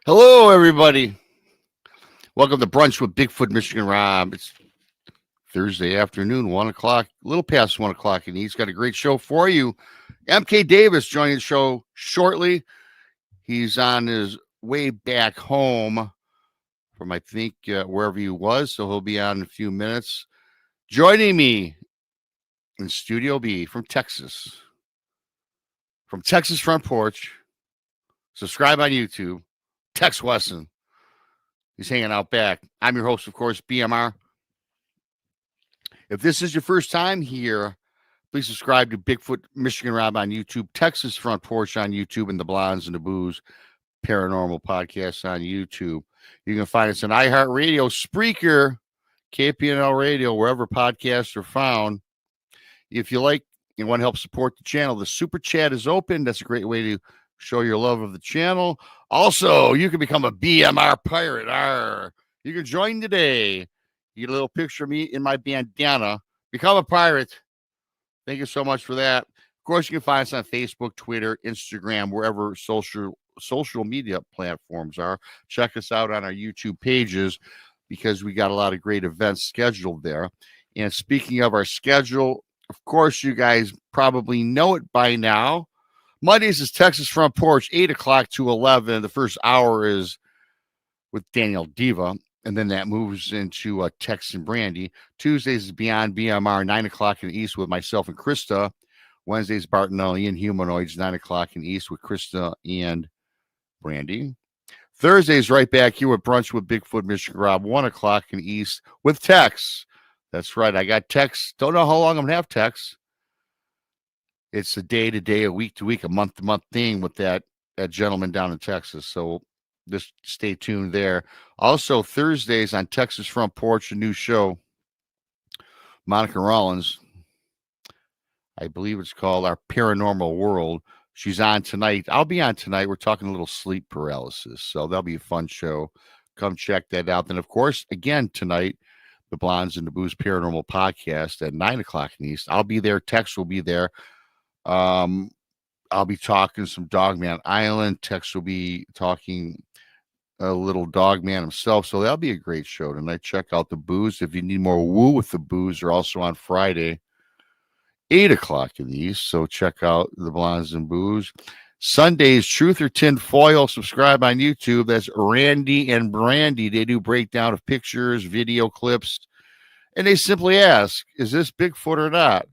Hello, everybody. Welcome to Brunch with Bigfoot, Michigan Rob. It's Thursday afternoon, 1 o'clock, a little past 1 o'clock, and he's got a great show for you. MK Davis joining the show shortly. He's on his way back home from, I think, wherever he was, so he'll be on in a few minutes. Joining me in Studio B from Texas Front Porch. Subscribe on YouTube. Tex Wesson. He's hanging out back. I'm your host, of course, BMR. If this is your first time here, please subscribe to Bigfoot Michigan Rob on YouTube, Texas Front Porch on YouTube, and the Blondes and the Boos Paranormal Podcast on YouTube. You can find us on iHeartRadio, Spreaker, KPNL Radio, wherever podcasts are found. If you like and want to help support the channel, the Super Chat is open. That's a great way to show your love of the channel. Also, you can become a BMR pirate. Arr. You can join today. You get a little picture of me in my bandana. Become a pirate. Thank you so much for that. Of course, you can find us on Facebook, Twitter, Instagram, wherever social media platforms are. Check us out on our YouTube pages because we got a lot of great events scheduled there. And speaking of our schedule, of course, you guys probably know it by now. Mondays is Texas Front Porch, 8 o'clock to 11. The first hour is with Daniel Diva, and then that moves into Tex and Brandy. Tuesdays is Beyond BMR, 9 o'clock in the East with myself and Krista. Wednesdays, Bartonelli and Humanoids, 9 o'clock in the East with Krista and Brandy. Thursdays, right back here with Brunch with Bigfoot, Michigan Rob, 1 o'clock in the East with Tex. That's right, I got Tex. Don't know how long I'm going to have Tex. It's a day-to-day, a week-to-week, a month-to-month thing with that gentleman down in Texas. So just stay tuned there. Also, Thursdays on Texas Front Porch, a new show. Monica Rollins, I believe it's called Our Paranormal World. She's on tonight. I'll be on tonight. We're talking a little sleep paralysis. So that'll be a fun show. Come check that out. Then, of course, again tonight, the Blondes and the Boos Paranormal Podcast at 9 o'clock in the East. I'll be there. Tex will be there. I'll be talking some Dogman Island. Tex will be talking a little Dogman himself. So that'll be a great show tonight. Check out the Boos. If you need more woo with the Boos, they're also on Friday, 8 o'clock in the East. So check out the Blondes and Boos. Sundays, Truth or Tin Foil. Subscribe on YouTube. That's Randy and Brandy. They do breakdown of pictures, video clips, and they simply ask, is this Bigfoot or not?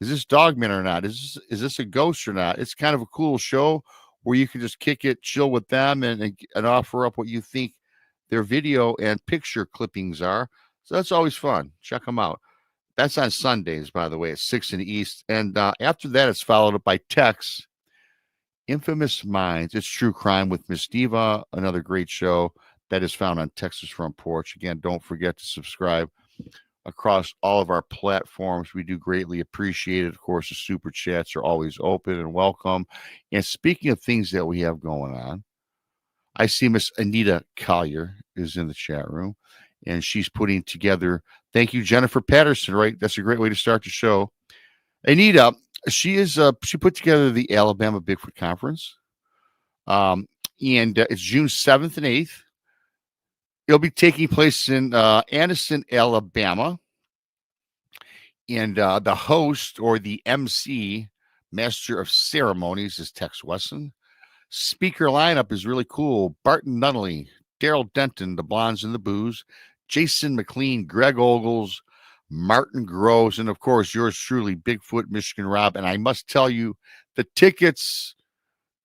Is this Dogman or not? Is this a ghost or not? It's kind of a cool show where you can just kick it, chill with them, and offer up what you think their video and picture clippings are. So that's always fun. Check them out. That's on Sundays, by the way, at 6 in the East. And after that, it's followed up by Tex, Infamous Minds. It's True Crime with Miss Diva, another great show that is found on Texas Front Porch. Again, don't forget to subscribe across all of our platforms. We do greatly appreciate it. Of course, the super chats are always open and welcome. And speaking of things that we have going on, I see Miss Anita Collier is in the chat room, and she's putting together, thank you, Jennifer Patterson, right? That's a great way to start the show. Anita, she put together the Alabama Bigfoot Conference, and it's June 7th and 8th. It'll be taking place in Anniston, Alabama. And the host or the MC, Master of Ceremonies, is Tex Wesson. Speaker lineup is really cool. Barton Nunnally, Daryl Denton, the Blondes and the Boos, Jason McLean, Greg Ogles, Martin Groves, and, of course, yours truly, Bigfoot, Michigan Rob. And I must tell you, the tickets,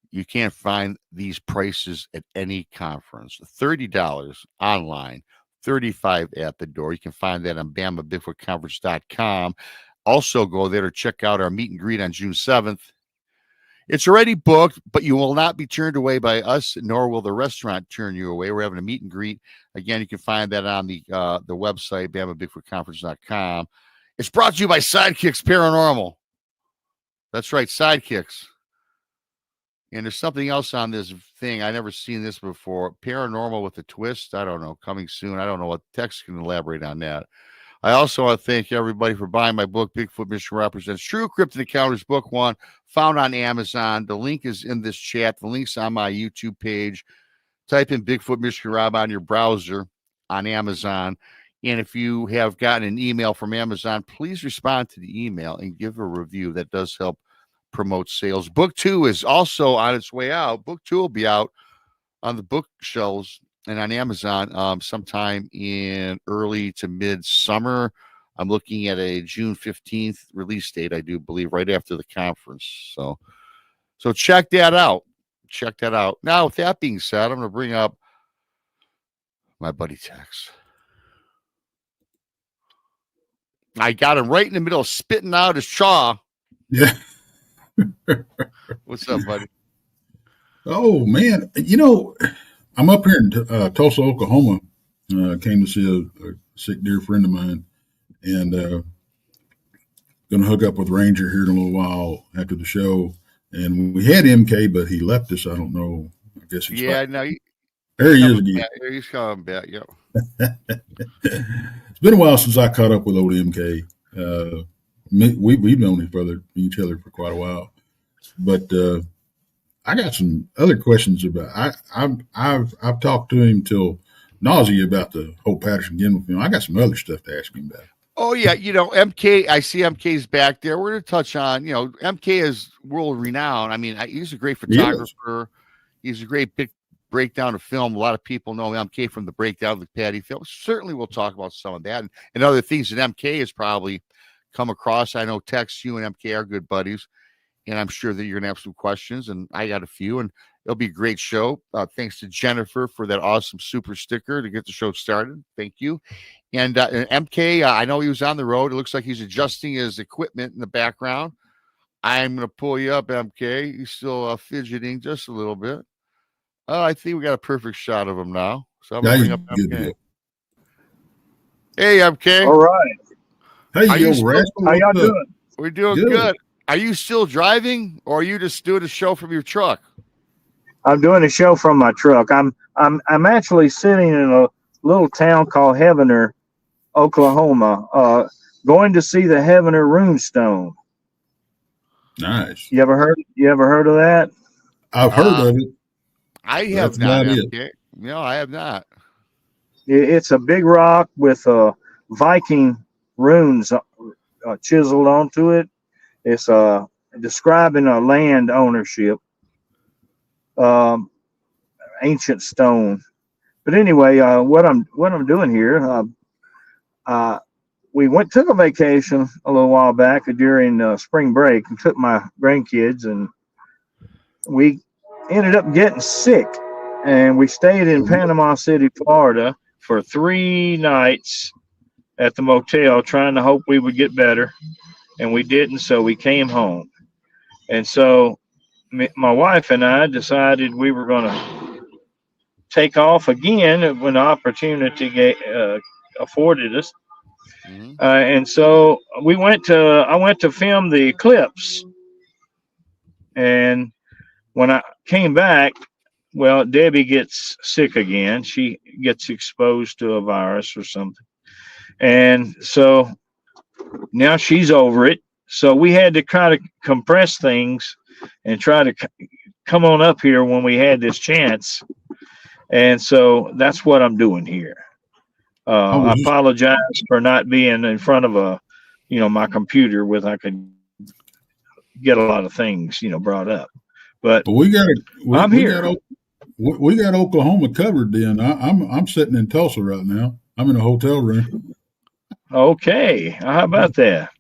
you can't find these prices at any conference. $30 online, $35 at the door. You can find that on BamaBigfootConference.com. Also go there to check out our meet and greet on June 7th. It's already booked, but you will not be turned away by us, nor will the restaurant turn you away. We're having a meet and greet. Again, you can find that on the website, BamaBigfootConference.com. It's brought to you by Sidekicks Paranormal. That's right, Sidekicks. And there's something else on this thing. I never seen this before. Paranormal with a twist. I don't know. Coming soon. I don't know what Tex can elaborate on that. I also want to thank everybody for buying my book, Bigfoot Michigan Represents True Cryptid Encounters, Book 1, found on Amazon. The link is in this chat. The link's on my YouTube page. type in Bigfoot Mystery Rob on your browser on Amazon. And if you have gotten an email from Amazon, please respond to the email and give a review. That does help promote sales. Book 2 is also on its way out. Book 2 will be out on the bookshelves and on Amazon sometime in early to mid-summer. I'm looking at a June 15th release date, I do believe, right after the conference. So check that out. Check that out. Now, with that being said, I'm going to bring up my buddy Tex. I got him right in the middle of spitting out his chaw. Yeah. What's up, buddy? Oh, man. I'm up here in Tulsa, Oklahoma. Came to see a sick dear friend of mine, and going to hook up with Ranger here in a little while after the show. And we had MK, but he left us. I don't know. I guess he's there he is again. He's coming back. Yep. It's been a while since I caught up with old MK. We've known each other for quite a while, but I got some other questions about. I've talked to him till nausea about the whole Patterson Gimlin Film. I got some other stuff to ask him about. Oh yeah, MK. I see MK's back there. We're going to touch on. MK is world renowned. I mean, he's a great photographer. He's a great big breakdown of film. A lot of people know MK from the breakdown of the Patty film. Certainly, we'll talk about some of that and other things that MK has probably come across. I know Tex, you and MK are good buddies, and I'm sure that you're gonna have some questions, and I got a few, and it'll be a great show. Thanks to Jennifer for that awesome super sticker to get the show started. Thank you. And MK, I know he was on the road. It looks like he's adjusting his equipment in the background. I'm gonna pull you up, MK. He's still fidgeting just a little bit. I think we got a perfect shot of him now. So I'm going to bring up MK. Hey, MK. All right. Hey, how y'all doing? We're doing good. Are you still driving, or are you just doing a show from your truck? I'm doing a show from my truck. I'm actually sitting in a little town called Heavener, Oklahoma, going to see the Heavener runestone. Nice. You ever heard of that? I've heard of it. I have not. No, I have not. It's a big rock with Viking runes chiseled onto it. It's describing a land ownership, ancient stone. But anyway, what I'm doing here, we took a vacation a little while back during spring break and took my grandkids, and we ended up getting sick, and we stayed in Panama City, Florida for 3 nights at the motel, trying to hope we would get better, and we didn't. So we came home, and so my wife and I decided we were going to take off again when the opportunity afforded us. Mm-hmm. And so I went to film the eclipse, and when I came back, well, Debbie gets sick again. She gets exposed to a virus or something. And so now she's over it. So we had to try to compress things and try to come on up here when we had this chance. And so that's what I'm doing here. I apologize for not being in front of my computer I could get a lot of things, brought up. But I'm here. We got Oklahoma covered. Then I'm sitting in Tulsa right now. I'm in a hotel room. Okay, how about that?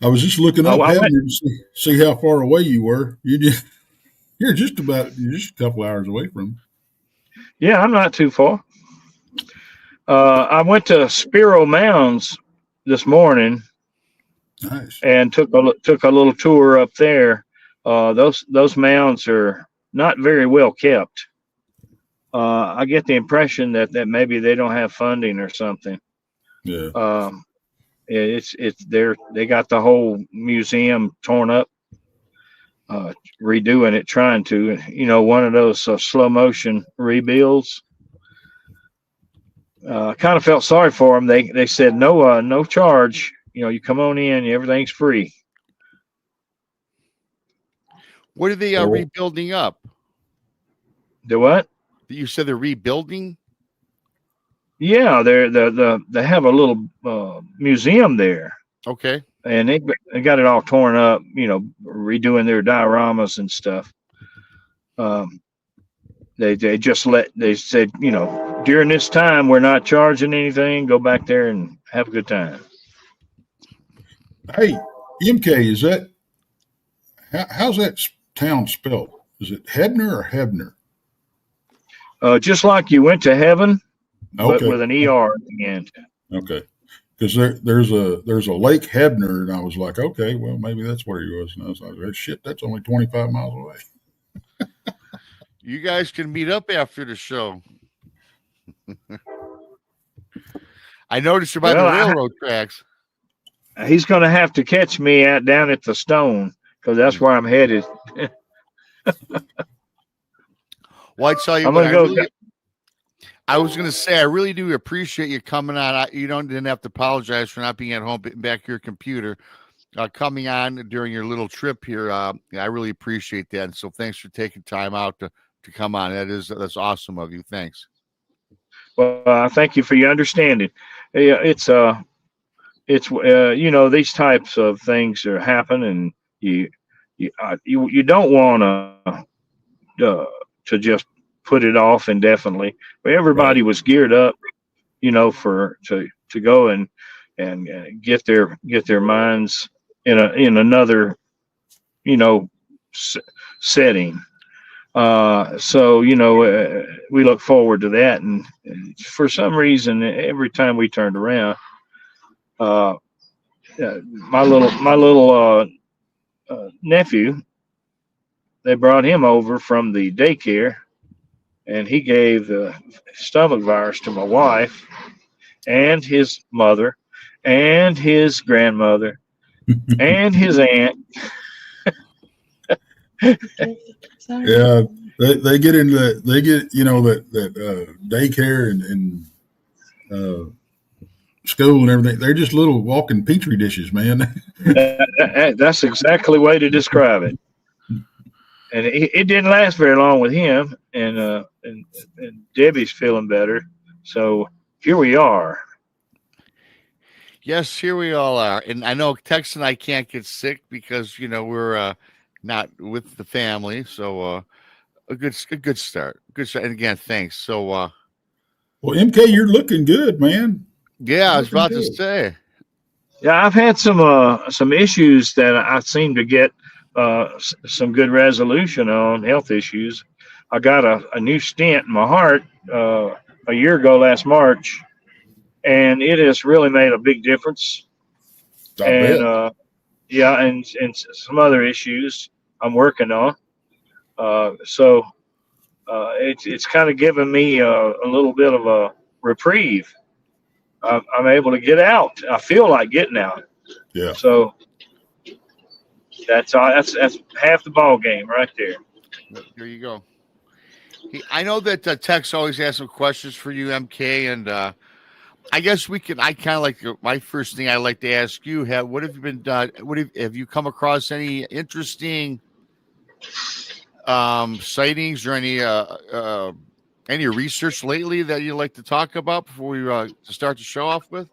I was just looking up to see how far away you were. You're just a couple hours away from me. Yeah, I'm not too far. I went to Spiro Mounds this morning. Nice. And took a little tour up there. Those mounds are not very well kept. I get the impression that maybe they don't have funding or something. Yeah. They got the whole museum torn up, redoing it, trying to, one of those slow motion rebuilds. I kind of felt sorry for them. They said no charge. You come on in, everything's free. What are they rebuilding up? The what? You said they're rebuilding? Yeah, they have a little museum there, Okay. and they got it all torn up. You know, redoing their dioramas and stuff. They said, you know, during this time we're not charging anything. Go back there and have a good time. Hey, MK, is that how's that town spelled? Is it Hebner or Hebner? Just like you went to heaven, but Okay. with an ER at the end. Okay. Because there's a Lake Hebner, and I was like, okay, well, maybe that's where he was. And I was like, shit, that's only 25 miles away. You guys can meet up after the show. I noticed you're by the railroad tracks. He's going to have to catch me down at the Stone, because that's where I'm headed. Well, I tell you what, I was going to say, I really do appreciate you coming on. You didn't have to apologize for not being at home, back to your computer, coming on during your little trip here. I really appreciate that. And so thanks for taking time out to come on. That's awesome of you. Thanks. Well, thank you for your understanding. It's you know, these types of things are happen, and you don't want to just put it off indefinitely. But everybody was geared up, you know, to go and get their minds in another, you know, setting. So, you know, we look forward to that. And for some reason, every time we turned around, my little nephew, they brought him over from the daycare, and he gave the stomach virus to my wife and his mother and his grandmother and his aunt. Yeah, they get into you know, that daycare and school and everything. They're just little walking petri dishes, man. That's exactly the way to describe it. And it didn't last very long with him, and Debbie's feeling better. So here we are. Yes, here we all are. And I know Tex and I can't get sick because, you know, we're not with the family. So a good start. Good start. And again, thanks. So well, MK, you're looking good, man. Yeah, I was about to say. Yeah, I've had some issues that I seem to get some good resolution on, health issues. I got a new stent in my heart a year ago last March, and it has really made a big difference. And yeah, and some other issues I'm working on. So it's kind of given me a little bit of a reprieve. I'm able to get out. I feel like getting out. Yeah. So that's half the ball game right there. There you go. I know that Tex always has some questions for you, MK, and I guess I kind of like my first thing I like to ask you: what have you been done? Have you come across any interesting sightings or any research lately that you like to talk about before we start the show off with?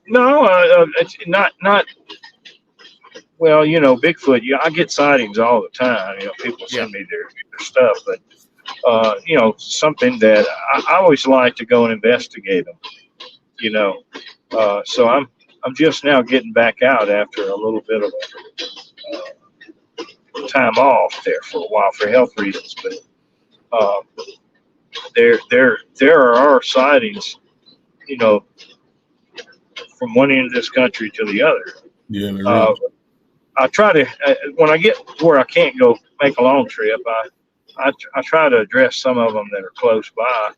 No, it's not. Well, you know, Bigfoot. Yeah, I get sightings all the time. You know, people send me their stuff, but you know, something that I always like to go and investigate them. You know, so I'm just now getting back out after a little bit of time off there for a while for health reasons, but there are sightings, you know, from one end of this country to the other. Yeah. I try to when I get where I can't go make a long trip, I try to address some of them that are close by.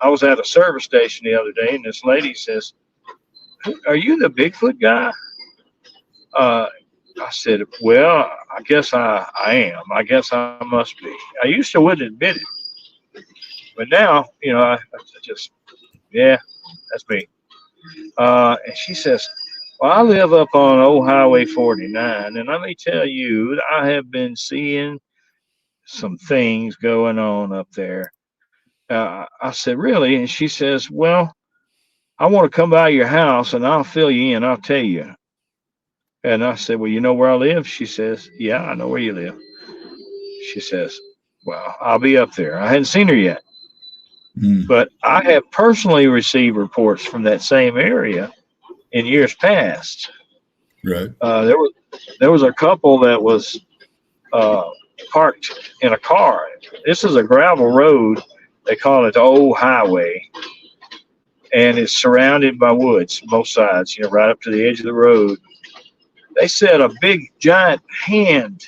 I was at a service station the other day, and this lady says, "Are you the Bigfoot guy?" I said, "Well, I guess I am. I guess I must be. I used to wouldn't admit it, but now, you know, I just, yeah, that's me." And she says, "Well, I live up on old Highway 49, and let me tell you, I have been seeing some things going on up there. I said, really? And she says, well, I want to come by your house and I'll fill you in. I'll tell you. And I said, well, you know where I live? She says, yeah, I know where you live. She says, well, I'll be up there. I hadn't seen her yet. But I have personally received reports from that same area in years past. Right. There was a couple that was parked in a car. This is a gravel road. They call it the old highway. And it's surrounded by woods, both sides, right up to the edge of the road. They said a big, giant hand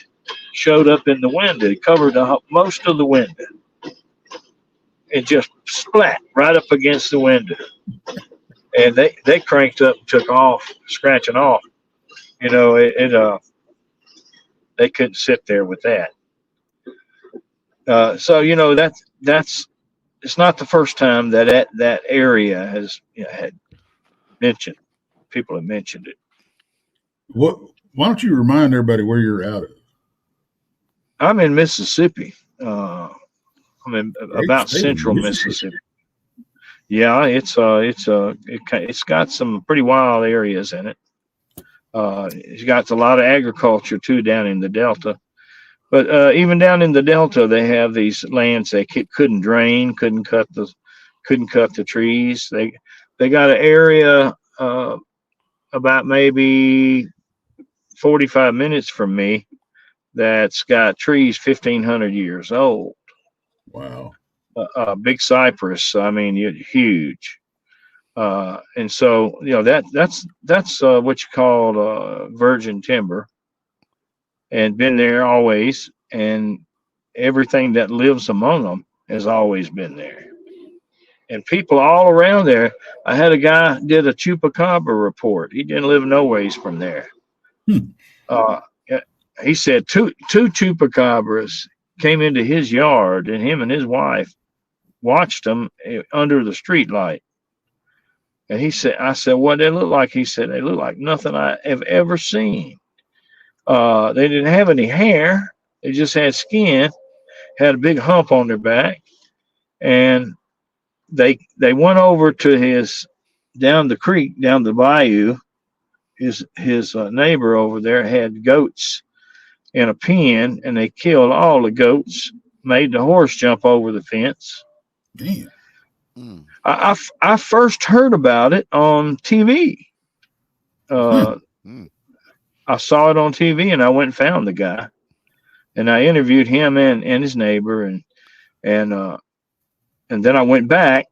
showed up in the window. It covered most of the window. It just splat right up against the window. And they cranked up and took off, scratching off. They couldn't sit there with that. So that's it's not the first time that area has had mentioned. People have mentioned it. Why don't you remind everybody where you're out of? I'm in Mississippi. I'm in about central Mississippi. Yeah, it's got some pretty wild areas in it. It's got a lot of agriculture too down in the Delta. But even down in the Delta, they have these lands they couldn't drain, couldn't cut the trees. They got an area about maybe 45 minutes from me that's got trees 1,500 years old. Wow. Big cypress. I mean, huge. And so that's what you call virgin timber. And been there always, and everything that lives among them has always been there. And people all around there. I had a guy did a chupacabra report. He didn't live no ways from there. He said two chupacabras came into his yard, and him and his wife watched them under the street light. And I said, what they look like? He said, they look like nothing I have ever seen. They didn't have any hair. They just had skin, had a big hump on their back. And they went over to down the creek, down the bayou. His neighbor over there had goats in a pen, and they killed all the goats, made the horse jump over the fence. Damn. I first heard about it on TV. I saw it on TV, and I went and found the guy, and I interviewed him and his neighbor, and then I went back,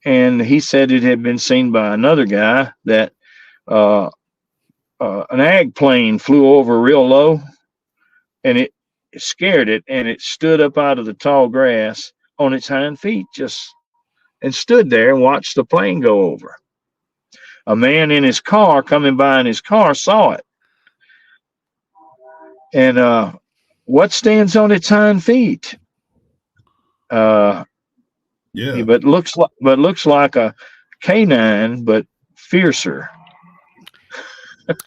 and he said it had been seen by another guy that an ag plane flew over real low, and it scared it, and it stood up out of the tall grass on its hind feet, and stood there and watched the plane go over. A man in his car coming by in his car saw it. And what stands on its hind feet? Yeah. But looks like a canine, but fiercer.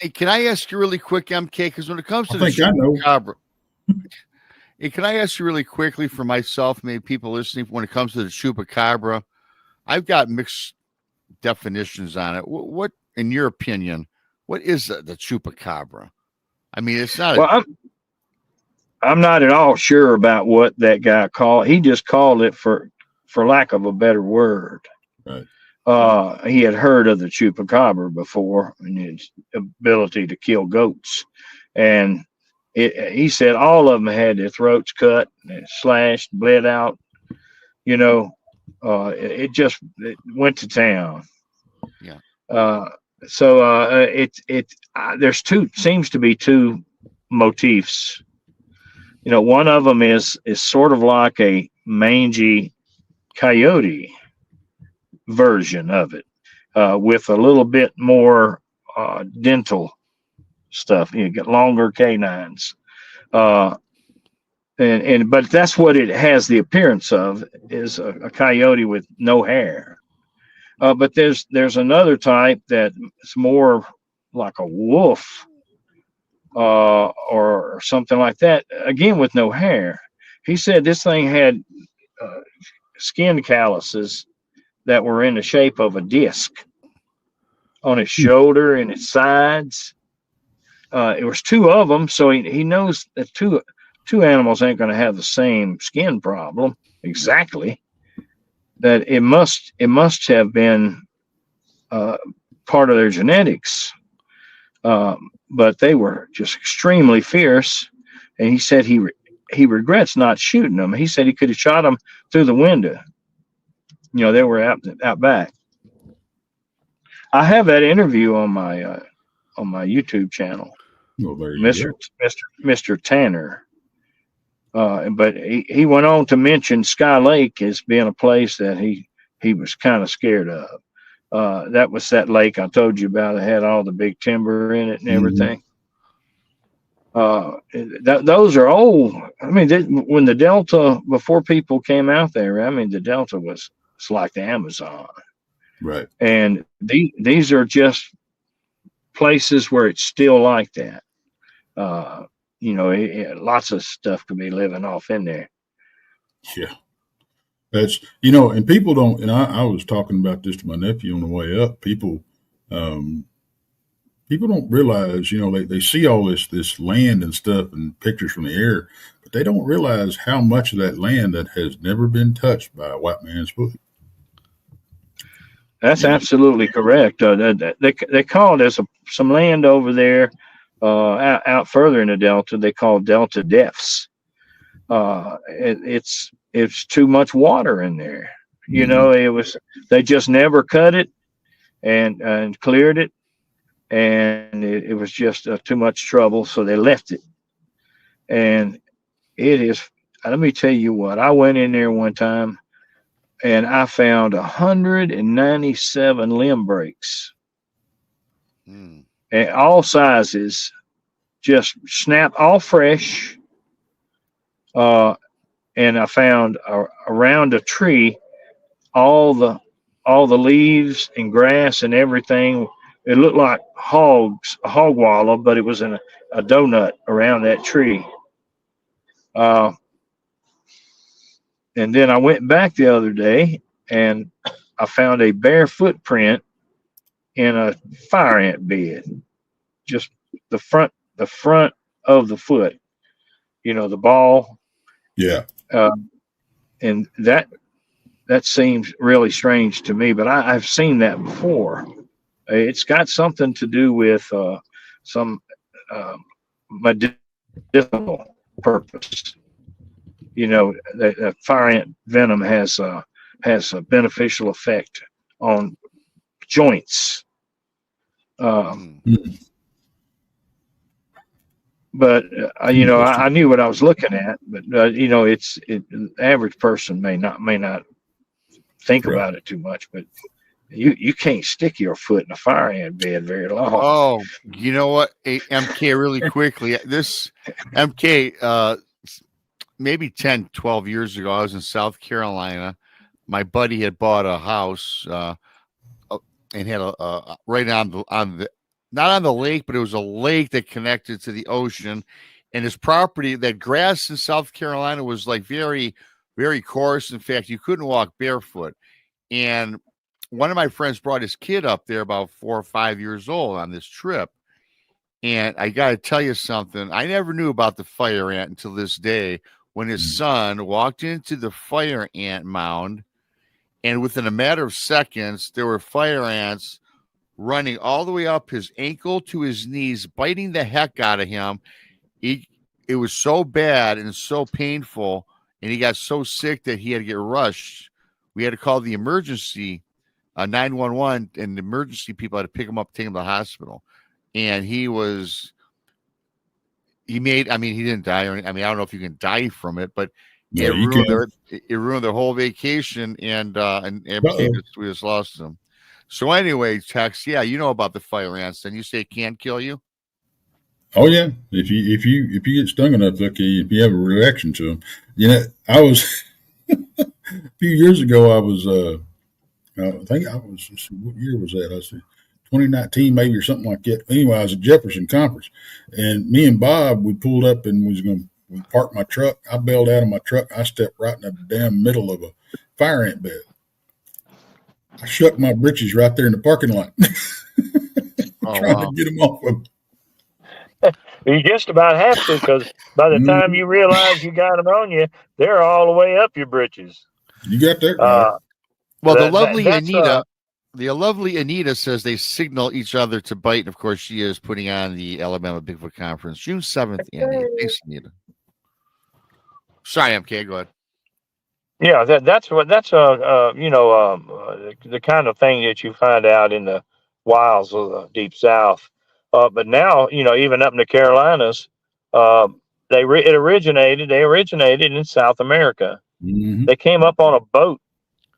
Hey, can I ask you really quick, MK? Because when it comes to I know. chupacabra, hey, can I ask you really quickly for myself, maybe people listening, when it comes to the chupacabra, I've got mixed definitions on it. What in your opinion, what is the chupacabra? I mean, it's not. Well, I'm not at all sure about what that guy called. He just called it for lack of a better word. Right. He had heard of the chupacabra before and its ability to kill goats, and he said all of them had their throats cut, slashed, bled out. It went to town. Yeah. There's seems to be two motifs. One of them is sort of like a mangy coyote version of it, with a little bit more dental stuff. You get longer canines, but that's what it has the appearance of, is a coyote with no hair. But there's another type that's more like a wolf, or something like that, again with no hair. he said this thing had skin calluses that were in the shape of a disc on its shoulder and its sides. It was two of them, so he knows that two animals ain't going to have the same skin problem exactly. That it must have been part of their genetics, but they were just extremely fierce. And he said he regrets not shooting them. He said he could have shot them through the window. You know, they were out back. I have that interview on my YouTube channel, Mr. Tanner. But he went on to mention Sky Lake as being a place that he was kind of scared of. That was that lake I told you about. It had all the big timber in it and everything. Those are old. I mean, when the Delta, before people came out there, I mean, the Delta it's like the Amazon. Right. And these are just places where it's still like that. You know, lots of stuff could be living off in there. Yeah. That's, you know, and people don't, and I was talking about this to my nephew on the way up. People don't realize, you know, they see all this land and stuff and pictures from the air, but they don't realize how much of that land that has never been touched by a white man's foot. That's absolutely correct. They call it, there's some land over there out further in the Delta. They call Delta Depths. It's too much water in there. You know, they just never cut it and cleared it, and it was just too much trouble, so they left it. And it is. Let me tell you what. I went in there one time, and I found 197 limb breaks, and all sizes, just snap, all fresh. And I found around a tree, all the leaves and grass and everything. It looked like a hog wallow, but it was in a donut around that tree. And then I went back the other day and I found a bare footprint in a fire ant bed, just the front of the foot, you know, the ball. Yeah. And that seems really strange to me, but I've seen that before. It's got something to do with some medicinal purpose. You know, the fire ant venom has a beneficial effect on joints. But you know, I knew what I was looking at. But you know, the average person may not think about it too much. But you can't stick your foot in a fire ant bed very long. Oh, you know what, MK, really quickly. This MK, maybe 10, 12 years ago, I was in South Carolina. My buddy had bought a house and had a right on the not on the lake, but it was a lake that connected to the ocean. And his property, that grass in South Carolina was like very, very coarse. In fact, you couldn't walk barefoot. And one of my friends brought his kid up there about 4 or 5 years old on this trip. And I got to tell you something. I never knew about the fire ant until this day when his son walked into the fire ant mound. And within a matter of seconds, there were fire ants running all the way up his ankle to his knees, biting the heck out of him. It was so bad and so painful, and he got so sick that he had to get rushed. We had to call the emergency 911, and the emergency people had to pick him up, take him to the hospital. And he didn't die. I don't know if you can die from it, but it ruined their whole vacation, and we just lost them. So anyway, Tex, yeah, you know about the fire ants, and you say it can't kill you? Oh yeah, if you get stung enough, if you have a reaction to them, you know. I was a few years ago. I was I think I was. What year was that? I said 2019 maybe or something like that. Anyway, I was at Jefferson Conference, and me and Bob we pulled up and was going to we parked my truck. I bailed out of my truck. I stepped right in the damn middle of a fire ant bed. I shook my britches right there in the parking lot, Oh, trying wow. to get them off of. You just about have to, because by the time you realize you got them on you, they're all the way up your britches. You got that right. Well, the lovely Anita says they signal each other to bite. And of course, she is putting on the Alabama Bigfoot Conference June 7th and 8th. Thanks, Anita. Sorry, MK. Go ahead. Yeah, that's the kind of thing that you find out in the wilds of the deep south. But now, even up in the Carolinas, they originated in South America. Mm-hmm. They came up on a boat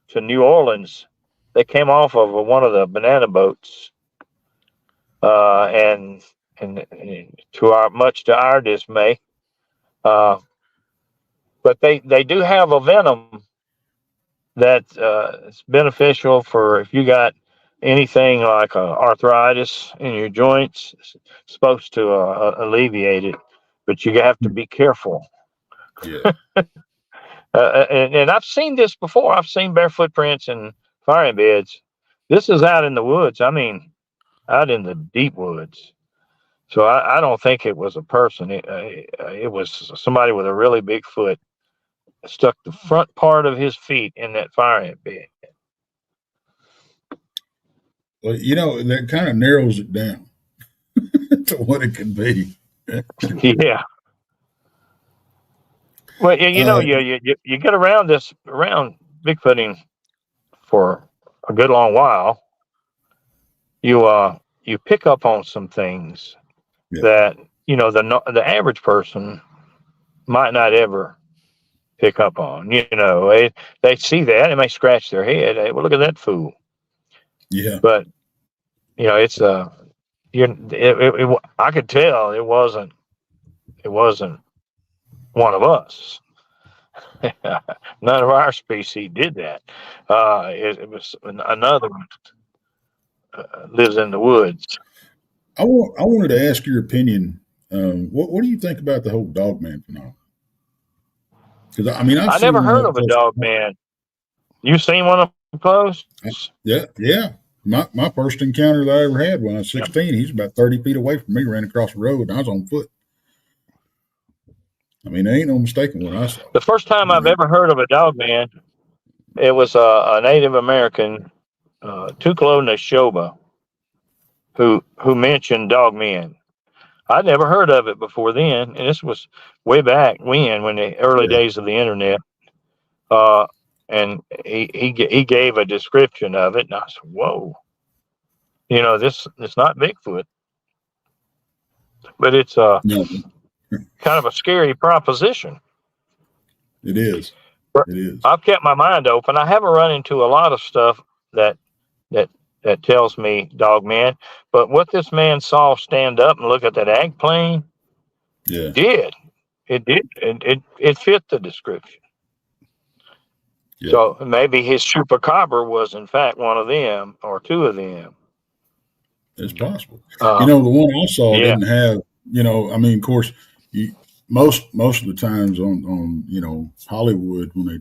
to New Orleans. They came off of one of the banana boats, and much to our dismay. But they do have a venom that is beneficial for if you got anything like arthritis in your joints. It's supposed to alleviate it, but you have to be careful. Yeah. And I've seen this before. I've seen bare footprints in fire beds. This is out in the woods. I mean, out in the deep woods. So I don't think it was a person. It was somebody with a really big foot. Stuck the front part of his feet in that fire ant bed. Well, that kind of narrows it down to what it can be. Yeah. Well, you get around Bigfooting for a good long while. You pick up on some things that the average person might not ever pick up on. They see that, they may scratch their head. Hey, well, look at that fool. Yeah. But it's I could tell it wasn't one of us. None of our species did that. It was another one lives in the woods. I wanted to ask your opinion. What do you think about the whole Dogman phenomenon? Because I never heard of a Dogman. You seen one up close? Yeah. My first encounter that I ever had when I was 16, he's about 30 feet away from me, ran across the road, and I was on foot. I mean, there ain't no mistaking what I saw. The first time I've ever heard of a Dogman, it was a Native American, Tuklo Neshoba, who mentioned Dogman. I'd never heard of it before then, and this was way back when the early days of the internet. And he gave a description of it, and I said, "Whoa, it's not Bigfoot, but it's kind of a scary proposition." It is. It is. I've kept my mind open. I haven't run into a lot of stuff that tells me Dogman, but what this man saw stand up and look at that ag plane, it did. It fit the description. Yeah. So maybe his chupacabra was in fact one of them or two of them. It's possible. The one I saw didn't have. Of course, most of the times on Hollywood when they,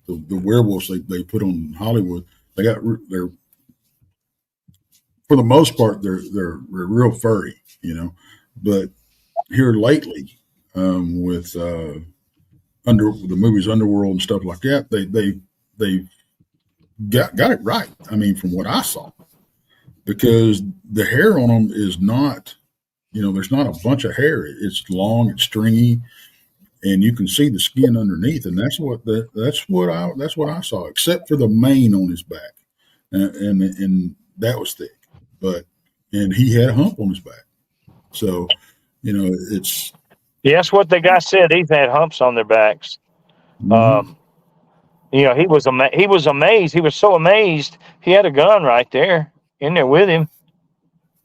the werewolves they put on Hollywood, they're for the most part they're real furry, but here lately with under the movies Underworld and stuff like that, they got it right. I mean, from what I saw, because the hair on them is not, there's not a bunch of hair. It's long, it's stringy, and you can see the skin underneath, and that's what I saw, except for the mane on his back, and that was thick, and he had a hump on his back, so it's. Yeah, that's what the guy said. He's had humps on their backs. Mm-hmm. He was amazed. He was so amazed. He had a gun right there in there with him,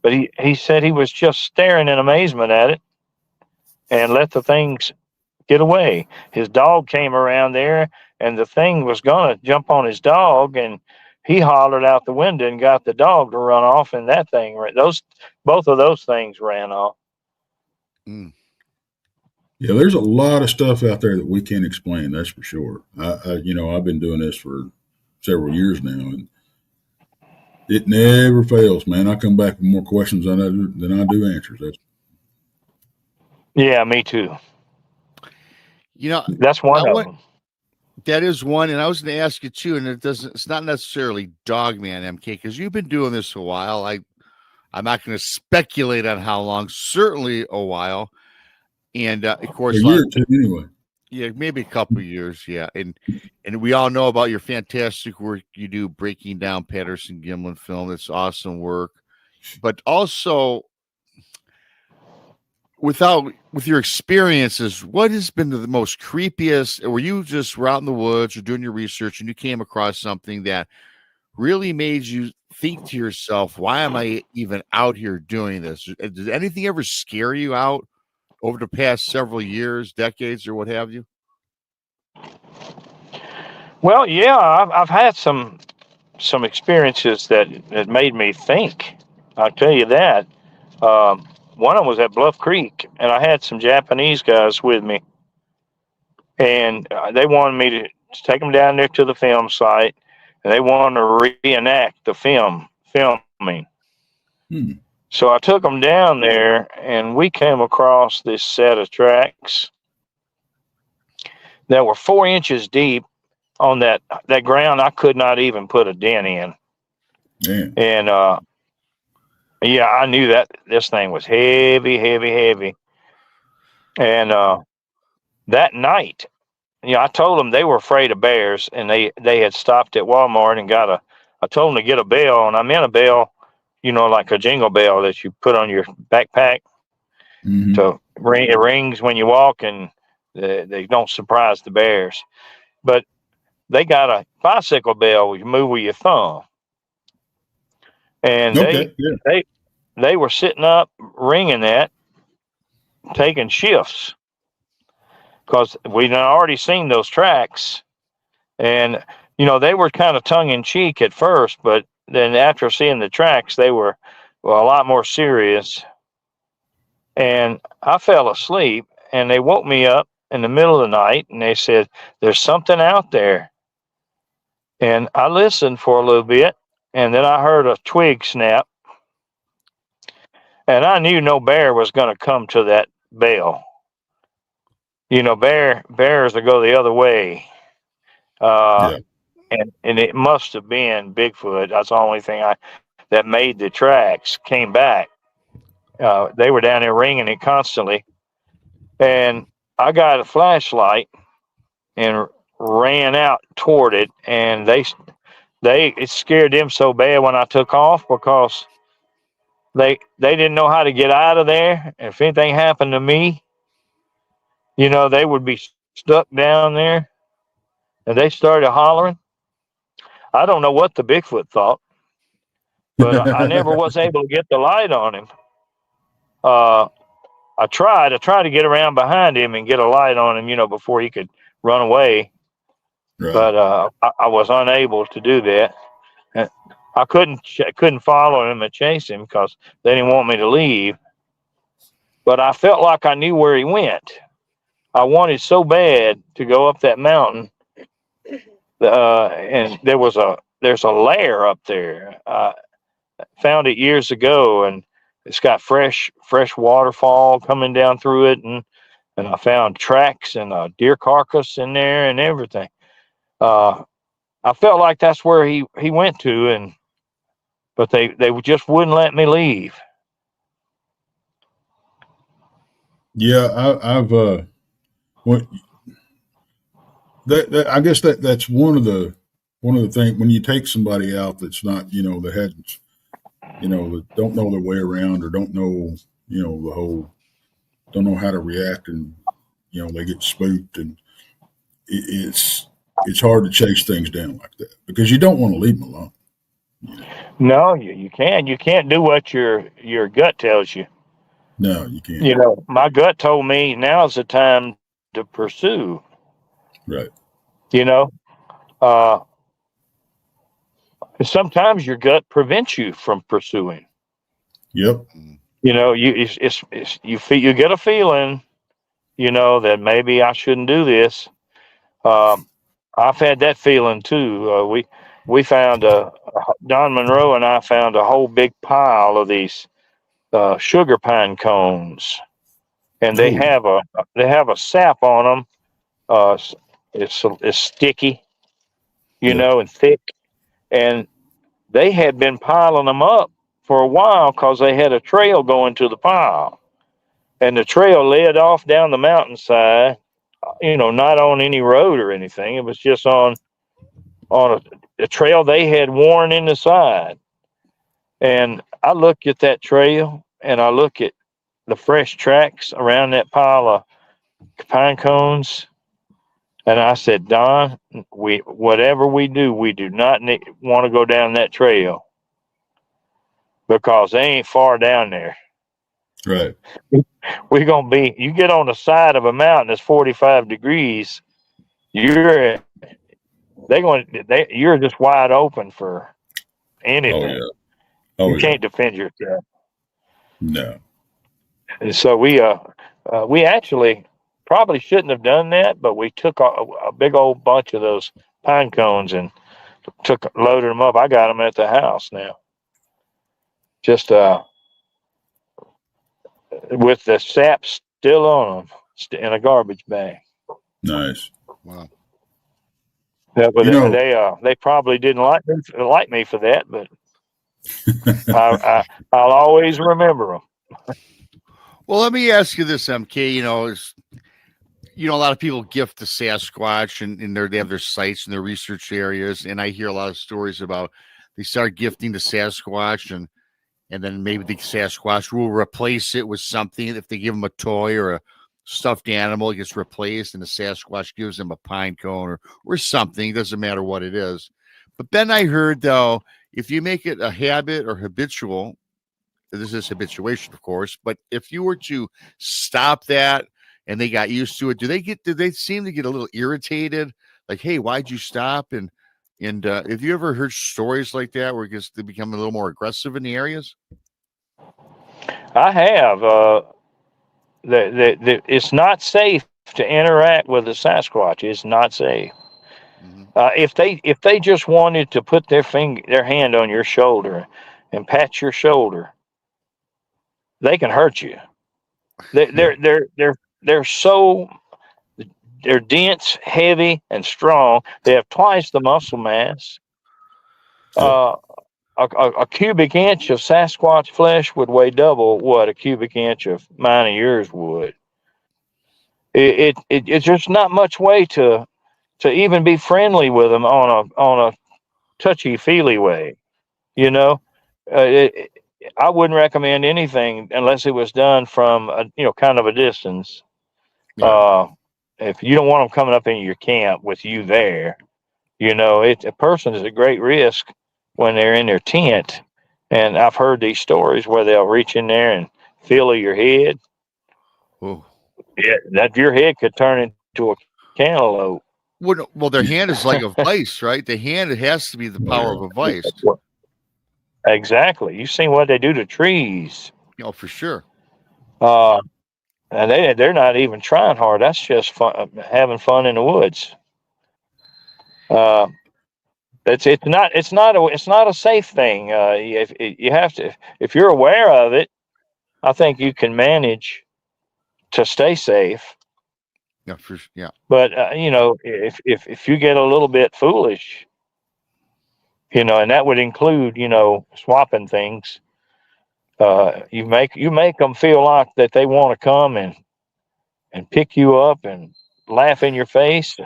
but he said he was just staring in amazement at it and let the things get away. His dog came around there, and the thing was gonna jump on his dog, and he hollered out the window and got the dog to run off, and that thing both of those things ran off. Mm. Yeah, there's a lot of stuff out there that we can't explain. That's for sure. I've been doing this for several years now, and it never fails, man. I come back with more questions than I do answers. Yeah, me too. You know, That's one I of want them. that is one, and I was going to ask you too, and it's not necessarily Dogman MK because you've been doing this a while. I'm not going to speculate on how long. Certainly a while, and of A course, year or two anyway. yeah, maybe a couple of years, yeah, and we all know about your fantastic work you do breaking down Patterson Gimlin Film. It's awesome work, but also with your experiences, what has been the most creepiest? Were you just were out in the woods or doing your research and you came across something that really made you think to yourself, why am I even out here doing this? Did anything ever scare you out over the past several years, decades, or what have you? Well, yeah, I've had some experiences that made me think. I'll tell you that. One of them was at Bluff Creek, and I had some Japanese guys with me, and they wanted me to take them down there to the film site, and they wanted to reenact the filming. So I took them down there, and we came across this set of tracks that were 4 inches deep on that ground I could not even put a dent in. Yeah. And yeah, I knew that this thing was heavy, heavy, heavy. And that night, I told them they were afraid of bears, and they had stopped at Walmart and I told them to get a bell, and I meant a bell, like a jingle bell that you put on your backpack to ring. It rings when you walk, and they don't surprise the bears. But they got a bicycle bell you move with your thumb, and Okay. Yeah. they were sitting up ringing that, taking shifts, because we'd already seen those tracks. And they were kind of tongue in cheek at first, but then after seeing the tracks, they were a lot more serious. And I fell asleep, and they woke me up in the middle of the night, and they said, "There's something out there." And I listened for a little bit, and then I heard a twig snap, and I knew no bear was going to come to that bell. Bears will go the other way. Yeah. And it must have been Bigfoot. That's the only thing that made the tracks came back. They were down there ringing it constantly, and I got a flashlight and ran out toward it, and it scared them so bad when I took off, because they didn't know how to get out of there. If anything happened to me, they would be stuck down there, and they started hollering. I don't know what the Bigfoot thought, but I never was able to get the light on him. I tried to get around behind him and get a light on him, before he could run away. Right. But I was unable to do that. And I couldn't follow him and chase him because they didn't want me to leave. But I felt like I knew where he went. I wanted so bad to go up that mountain, and there's a lair up there. Found it years ago, and it's got fresh waterfall coming down through it, and I found tracks and a deer carcass in there and everything. I felt like that's where he went to, but they just wouldn't let me leave. Yeah. I've I guess that's one of the things when you take somebody out that's not that hadn't that don't know their way around, or don't know the whole, don't know how to react, and they get spooked, and it's hard to chase things down like that, because you don't want to leave them alone. No, you can't do what your gut tells you. No, you can't. My gut told me now's the time to pursue. Right. Uh, sometimes your gut prevents you from pursuing. Yep. You know, you get a feeling, you know, that maybe I shouldn't do this. I've had that feeling too. We found Don Monroe and I found a whole big pile of these sugar pine cones, and they Oh, have a sap on them. It's sticky, you yeah. know, and thick, and they had been piling them up for a while because they had a trail going to the pile, and the trail led off down the mountainside. You know, not on any road or anything. It was just on a trail they had worn in the side. And I look at that trail and I look at the fresh tracks around that pile of pine cones. And I said, Don, whatever we do not want to go down that trail because they ain't far down there. Right. We're gonna be. You get on the side of a mountain that's 45 degrees. You're you're just wide open for Oh anything. yeah. You Oh yeah. can't defend yourself. No. And so we actually probably shouldn't have done that, but we took a big old bunch of those pine cones and loaded them up. I got them at the house now, just with the sap still on them in a garbage bag. Nice. Wow. Yeah, but You know, they probably didn't like me for that, but I'll always remember them. Well, let me ask you this, MK. A lot of people gift the Sasquatch and they have their sites and their research areas. And I hear a lot of stories about they start gifting the Sasquatch and then maybe the Sasquatch will replace it with something. If they give them a toy or a stuffed animal, it gets replaced and the Sasquatch gives them a pine cone or something. It doesn't matter what it is. But then I heard, though, if you make it a habit or habitual, this is habituation, of course, but if you were to stop that and they got used to it, do they seem to get a little irritated? Like, hey, why'd you stop? And have you ever heard stories like that where they become a little more aggressive in the areas? I have. It's not safe to interact with the Sasquatch. It's not safe. Mm-hmm. If they just wanted to put their hand on your shoulder and pat your shoulder, they can hurt you. They, yeah. they're they're they're they're so they're dense, heavy, and strong. They have twice the muscle mass. Yep. Uh, a cubic inch of Sasquatch flesh would weigh double what a cubic inch of mine and yours would. It's just not much way to even be friendly with them on a touchy feely way. You know, I wouldn't recommend anything unless it was done from kind of a distance. Yeah. Uh, if you don't want them coming up into your camp with you there, a person is at great risk when they're in their tent. And I've heard these stories where they'll reach in there and feel of your head. Oh. Yeah, that your head could turn into a cantaloupe. Well, their hand is like a vice, right? The hand, it has to be the Oh power yeah. of a vice. Exactly. You've seen what they do to trees. For sure. Uh, and they're not even trying hard. That's just fun, having fun in the woods. Uh, it's not a safe thing. If you have to, if you're aware of it, I think you can manage to stay safe. Yeah, yeah. But if you get a little bit foolish, and that would include swapping things. You make them feel like that they want to come and pick you up and laugh in your face.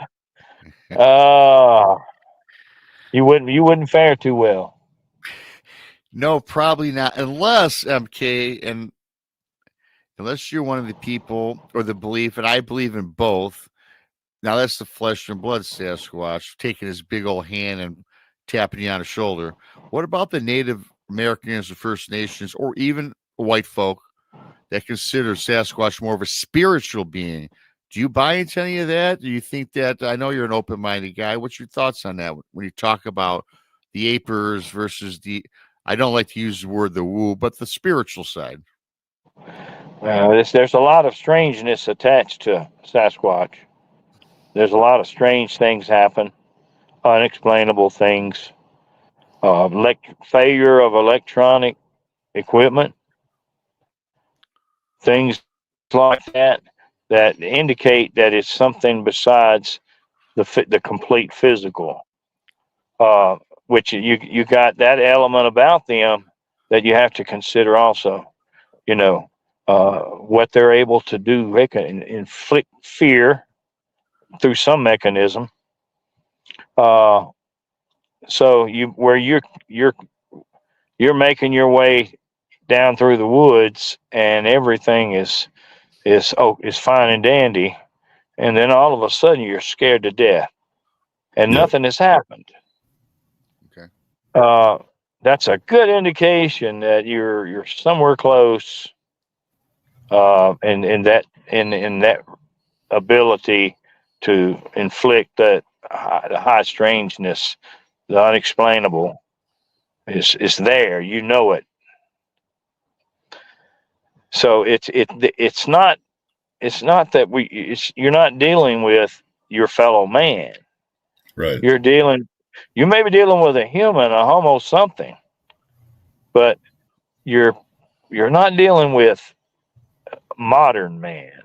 Uh, you wouldn't fare too well. No, probably not, unless MK and unless you're one of the people or the belief, and I believe in both. Now that's the flesh and blood Sasquatch taking his big old hand and tapping you on the shoulder. What about the Native Americans, the First Nations, or even white folk that consider Sasquatch more of a spiritual being? Do you buy into any of that? Do you think that? I know you're an open-minded guy. What's your thoughts on that when you talk about the apers versus the? I don't like to use the word the woo, but the spiritual side. There's a lot of strangeness attached to Sasquatch. There's a lot of strange things happen, unexplainable things, failure of electronic equipment, things like that indicate that it's something besides the complete physical. Which you got that element about them that you have to consider also. You know, what they're able to do. They can inflict fear through some mechanism. So you're making your way down through the woods, and everything is fine and dandy, and then all of a sudden you're scared to death, and Yeah. nothing has happened. Okay. That's a good indication that you're somewhere close, in that ability to inflict the high strangeness, the unexplainable is there. You know it. So it's not that you're not dealing with your fellow man. Right. You may be dealing with a human, a homo something, but you're not dealing with modern man.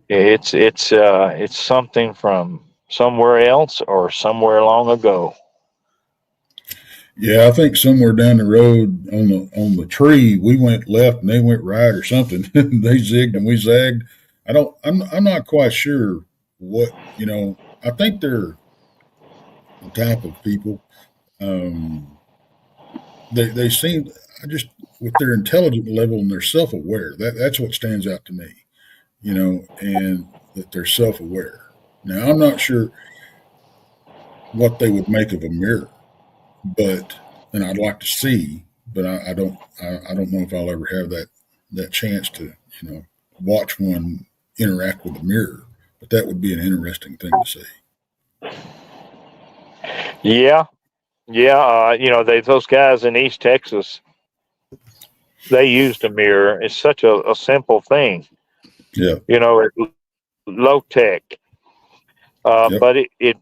It's something from somewhere else or somewhere long ago. Yeah, I think somewhere down the road on the tree, we went left and they went right or something. They zigged and we zagged. I'm not quite sure what, I think they're the type of people. They seem, I just, with their intelligent level and their self-aware, that's what stands out to me, and that they're self-aware. Now, I'm not sure what they would make of a mirror, and I'd like to see, but I don't know if I'll ever have that chance to, watch one interact with a mirror. But that would be an interesting thing to see. Yeah, yeah. Those guys in East Texas, they used a mirror. It's such a simple thing. Yeah. It's low tech, Yep. but it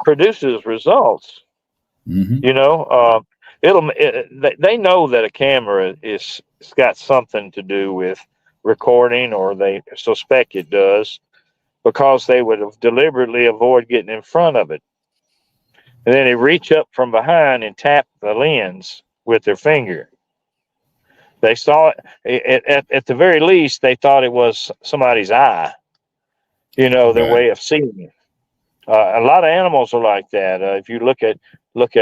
produces results. Mm-hmm. They know that a camera it's got something to do with recording, or they suspect it does, because they would have deliberately avoid getting in front of it, and then they reach up from behind and tap the lens with their finger. They saw it at the very least. They thought it was somebody's eye. Their Right. way of seeing. A lot of animals are like that. If you look at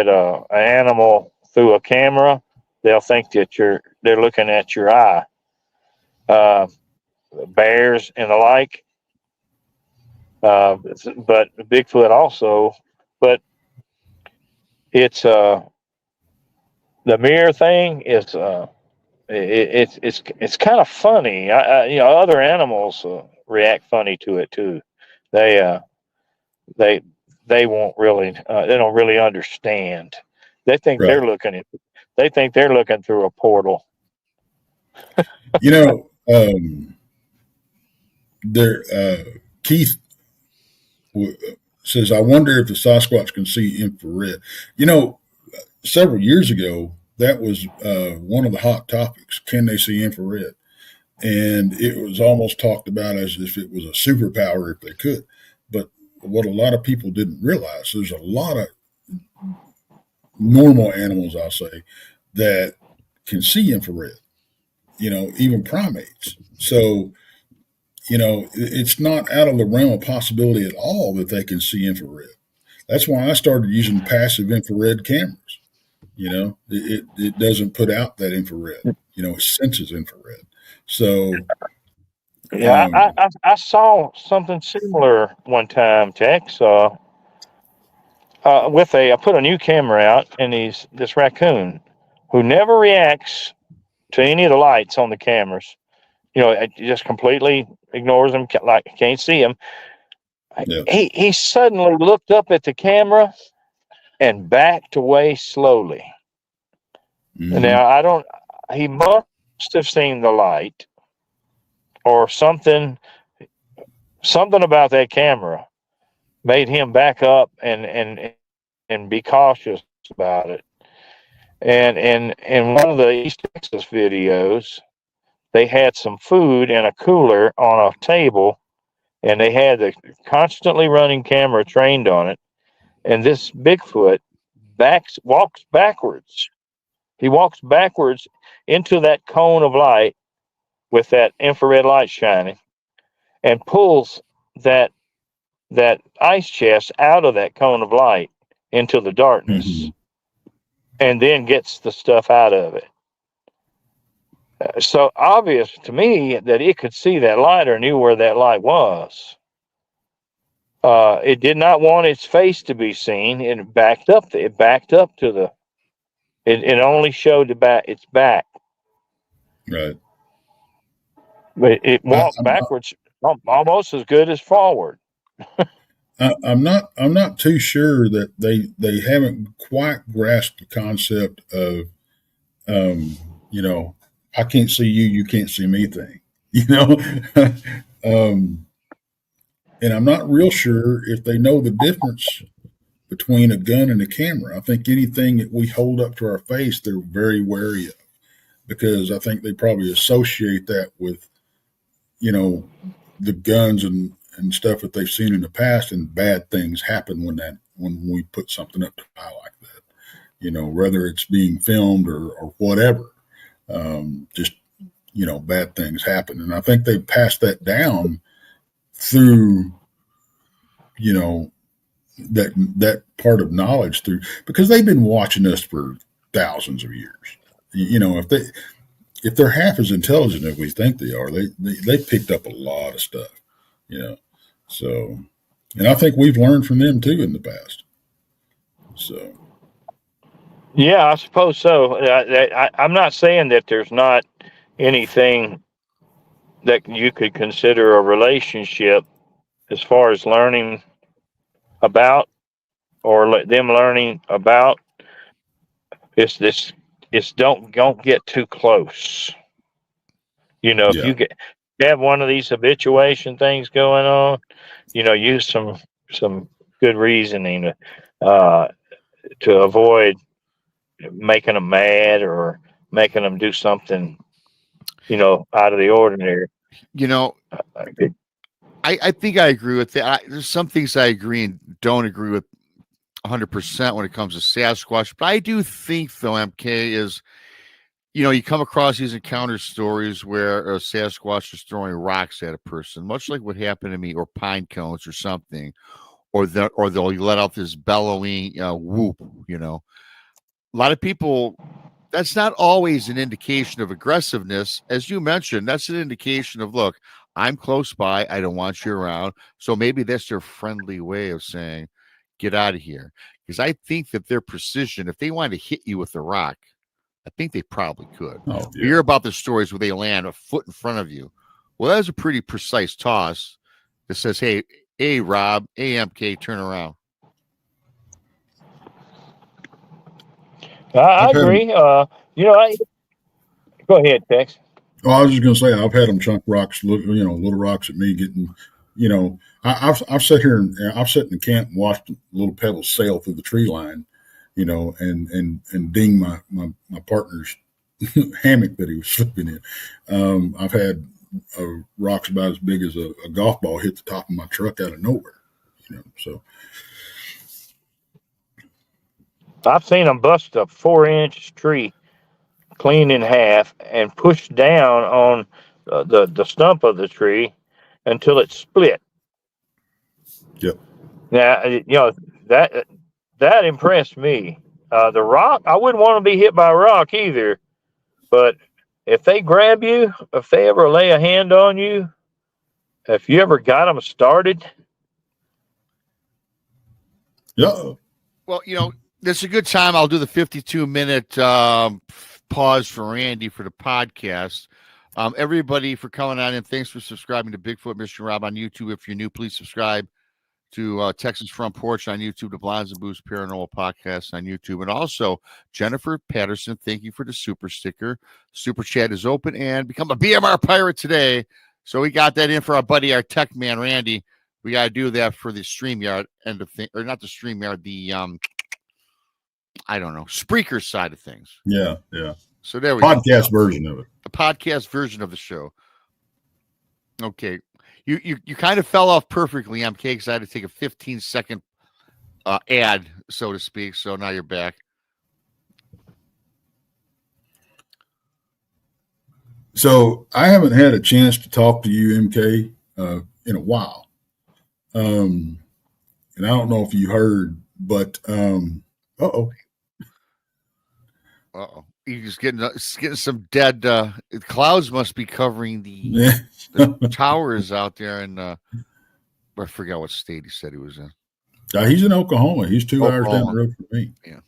an animal through a camera, they'll think that they're looking at your eye. Bears and the like, but Bigfoot also. But it's the mirror thing is it's kind of funny. Other animals react funny to it too. They they won't really they don't really understand. They think Right. they think they're looking through a portal. There. Keith says, "I wonder if the Sasquatch can see infrared." Several years ago, that was one of the hot topics. Can they see infrared? And it was almost talked about as if it was a superpower if they could. But what a lot of people didn't realize, there's a lot of normal animals, I'll say, that can see infrared, even primates. So, it's not out of the realm of possibility at all that they can see infrared. That's why I started using passive infrared cameras. It doesn't put out that infrared. It senses infrared. So, Yeah, I saw something similar one time, Tex. I put a new camera out, and this raccoon who never reacts to any of the lights on the cameras. It just completely ignores them, like can't see them. yeah. He suddenly looked up at the camera and backed away slowly. Mm-hmm. Now he must must have seen the light or something about that camera made him back up and be cautious about it. And in one of the East Texas videos, they had some food in a cooler on a table, and they had the constantly running camera trained on it. And this Bigfoot walks backwards. He walks backwards into that cone of light with that infrared light shining, and pulls that ice chest out of that cone of light into the darkness, and then gets the stuff out of it. So obvious to me that it could see that light or knew where that light was. It did not want its face to be seen. It backed up. It backed up to the. It only showed its back. Right. But it walked backwards almost as good as forward. I'm not too sure that they haven't quite grasped the concept of, I can't see you, you can't see me thing, and I'm not real sure if they know the difference between a gun and a camera. I think anything that we hold up to our face, they're very wary of, because I think they probably associate that with, the guns and stuff that they've seen in the past, and bad things happen when we put something up to eye like that, whether it's being filmed or whatever, just, bad things happen. And I think they passed that down through, that part of knowledge through, because they've been watching us for thousands of years. If they're half as intelligent as we think they are, they picked up a lot of stuff, so, and I think we've learned from them too in the past. So, yeah, I suppose so. I'm not saying that there's not anything that you could consider a relationship as far as learning about or them learning about. It's don't get too close. If you have one of these habituation things going on, use some good reasoning to avoid making them mad or making them do something, out of the ordinary. I think I agree with that. There's some things I agree and don't agree with 100% when it comes to Sasquatch, but I do think, though, MK, is, you come across these encounter stories where a Sasquatch is throwing rocks at a person, much like what happened to me, or pine cones or something, or they'll let out this bellowing whoop. A lot of people, that's not always an indication of aggressiveness. As you mentioned, that's an indication of, look, I'm close by, I don't want you around. So maybe that's their friendly way of saying, get out of here. Because I think that their precision, if they wanted to hit you with a rock, I think they probably could. Oh, yeah. You hear about the stories where they land a foot in front of you. Well, that was a pretty precise toss that says, hey, Rob, AMK, turn around. I agree. Go ahead, Tex. Well, I was just going to say, I've had them chunk rocks, little rocks at me getting, I've sat here and I've sat in the camp and watched little pebbles sail through the tree line, and ding my partner's hammock that he was sleeping in. I've had rocks about as big as a golf ball hit the top of my truck out of nowhere, so. I've seen them bust a 4-inch tree clean in half and push down on the stump of the tree until it split. Yep. Now, that impressed me. The rock, I wouldn't want to be hit by a rock either, but if they grab you, if they ever lay a hand on you, if you ever got them started. Yeah. Well, this is a good time. I'll do the 52-minute pause for Randy for the podcast. Everybody for coming on, and thanks for subscribing to Bigfoot Mission Rob on YouTube. If you're new, please subscribe to Texas Front Porch on YouTube, the Blondes and Boos Paranormal Podcast on YouTube, and also Jennifer Patterson. Thank you for the super sticker. Super chat is open, and become a BMR pirate today. So we got that in for our buddy, our tech man, Randy. We got to do that for the StreamYard end of thing, or not the StreamYard, the I don't know, Spreaker side of things. Yeah. So there we go. Podcast version of it. A podcast version of the show. Okay. You kind of fell off perfectly, MK, because I had to take a 15-second ad, so to speak. So now you're back. So I haven't had a chance to talk to you, MK, in a while. And I don't know if you heard, but uh-oh. You're just getting some dead clouds must be covering the towers out there, and I forgot what state he said he was in. He's in Oklahoma. He's 2 hours down the road from me. Yeah.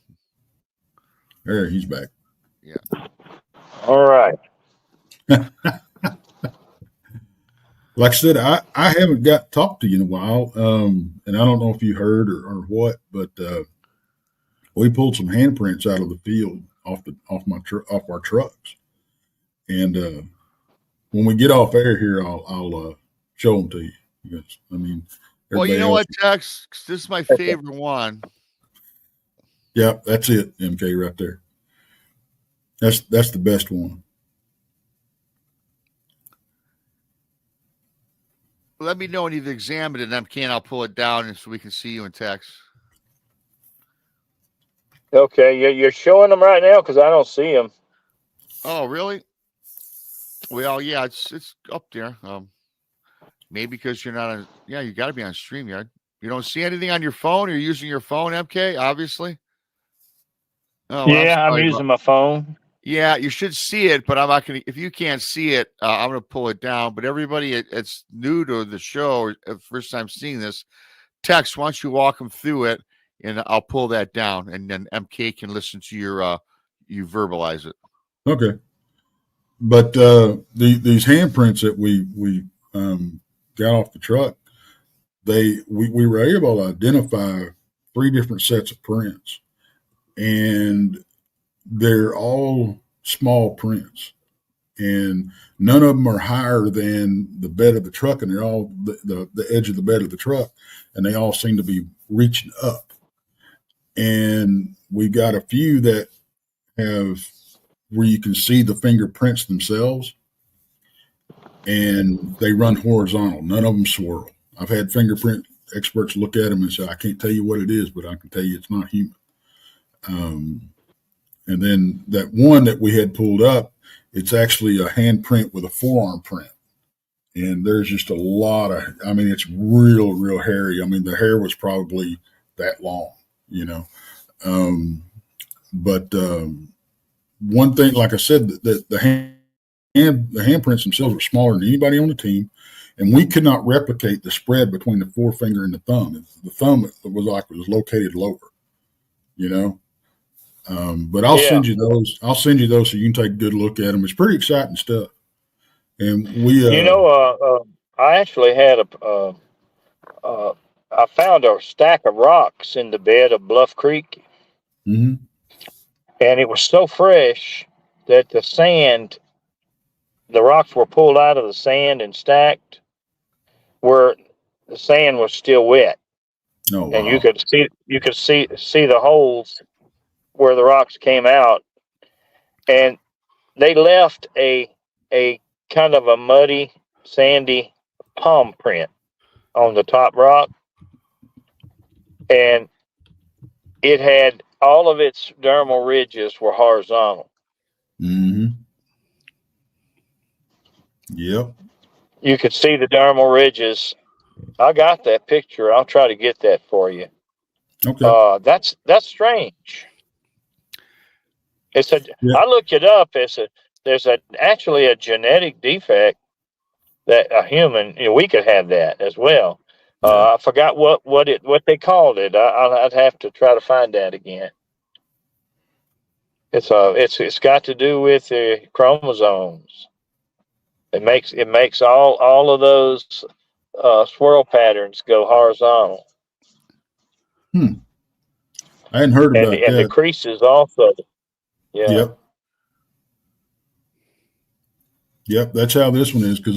There, he's back. Yeah. All right. Like I said, I haven't got to talk to you in a while, and I don't know if you heard or what, but we pulled some handprints out of the field off our trucks, and when we get off air here, I'll show them to you. Because, I mean, well, you know what, Tex? This is my favorite one. Yeah, that's it, MK, right there. That's the best one. Let me know when you've examined it, and MK, and I'll pull it down so we can see you in text. Okay, you're showing them right now because I don't see them. Oh, really? Well, yeah, it's up there. Maybe because you're not on. Yeah, you got to be on StreamYard. You don't see anything on your phone. You're using your phone, MK, obviously. Oh, yeah, I'm using my phone. Yeah, you should see it, but I'm not going to. If you can't see it, I'm going to pull it down. But everybody it's new to the show, or first time seeing this, text, why don't you walk them through it, and I'll pull that down, and then MK can listen to your you verbalize it. Okay. But these handprints that we got off the truck, we were able to identify 3 different sets of prints, and they're all small prints, and none of them are higher than the bed of the truck, and they're all the edge of the bed of the truck, and they all seem to be reaching up. And we got a few that have where you can see the fingerprints themselves, and they run horizontal. None of them swirl. I've had fingerprint experts look at them and say, I can't tell you what it is, but I can tell you it's not human. And then that one that we had pulled up, it's actually a handprint with a forearm print. And there's just a lot of, I mean, it's real hairy. I mean, the hair was probably that long, you know. But one thing, like I said, the handprints themselves were smaller than anybody on the team, and we could not replicate the spread between the forefinger and the thumb. The thumb was located lower, you know. But I'll send you those. I'll send you those so you can take a good look at them. It's pretty exciting stuff. And we, I actually had I found a stack of rocks in the bed of Bluff Creek, and it was so fresh that the rocks were pulled out of the sand and stacked where the sand was still wet. Oh, wow. And you could see the holes where the rocks came out, and they left a kind of a muddy, sandy palm print on the top rock, and it had all of its dermal ridges were horizontal. Yep. You could see the dermal ridges. I got that picture. I'll try to get that for you. Okay. That's strange. I looked it up. There's actually a genetic defect that a human, we could have that as well. I forgot what they called it. I'd have to try to find that again. It's got to do with the chromosomes. It makes all of those swirl patterns go horizontal. I hadn't heard and about the that. creases also. Yeah. Yep, that's how this one is, because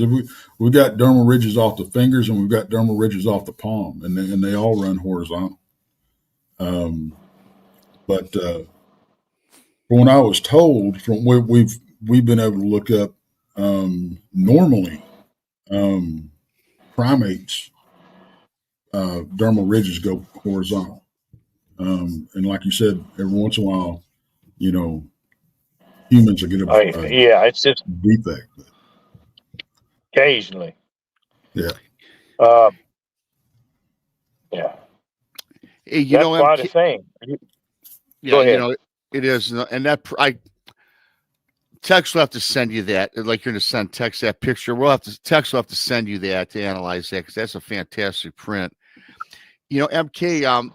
we got dermal ridges off the fingers and we've got dermal ridges off the palm, and they all run horizontal. But from what I was told, from what we've been able to look up, normally primates dermal ridges go horizontal, and like you said, every once in a while, humans will get a Yeah, it's just defect. But occasionally. yeah. Yeah. Hey, That's quite a thing. Yeah, Go ahead. it is, and that Tex will have to send you that. Like you're going to send Tex that picture. Tex will have to send you that to analyze that, because that's a fantastic print. MK.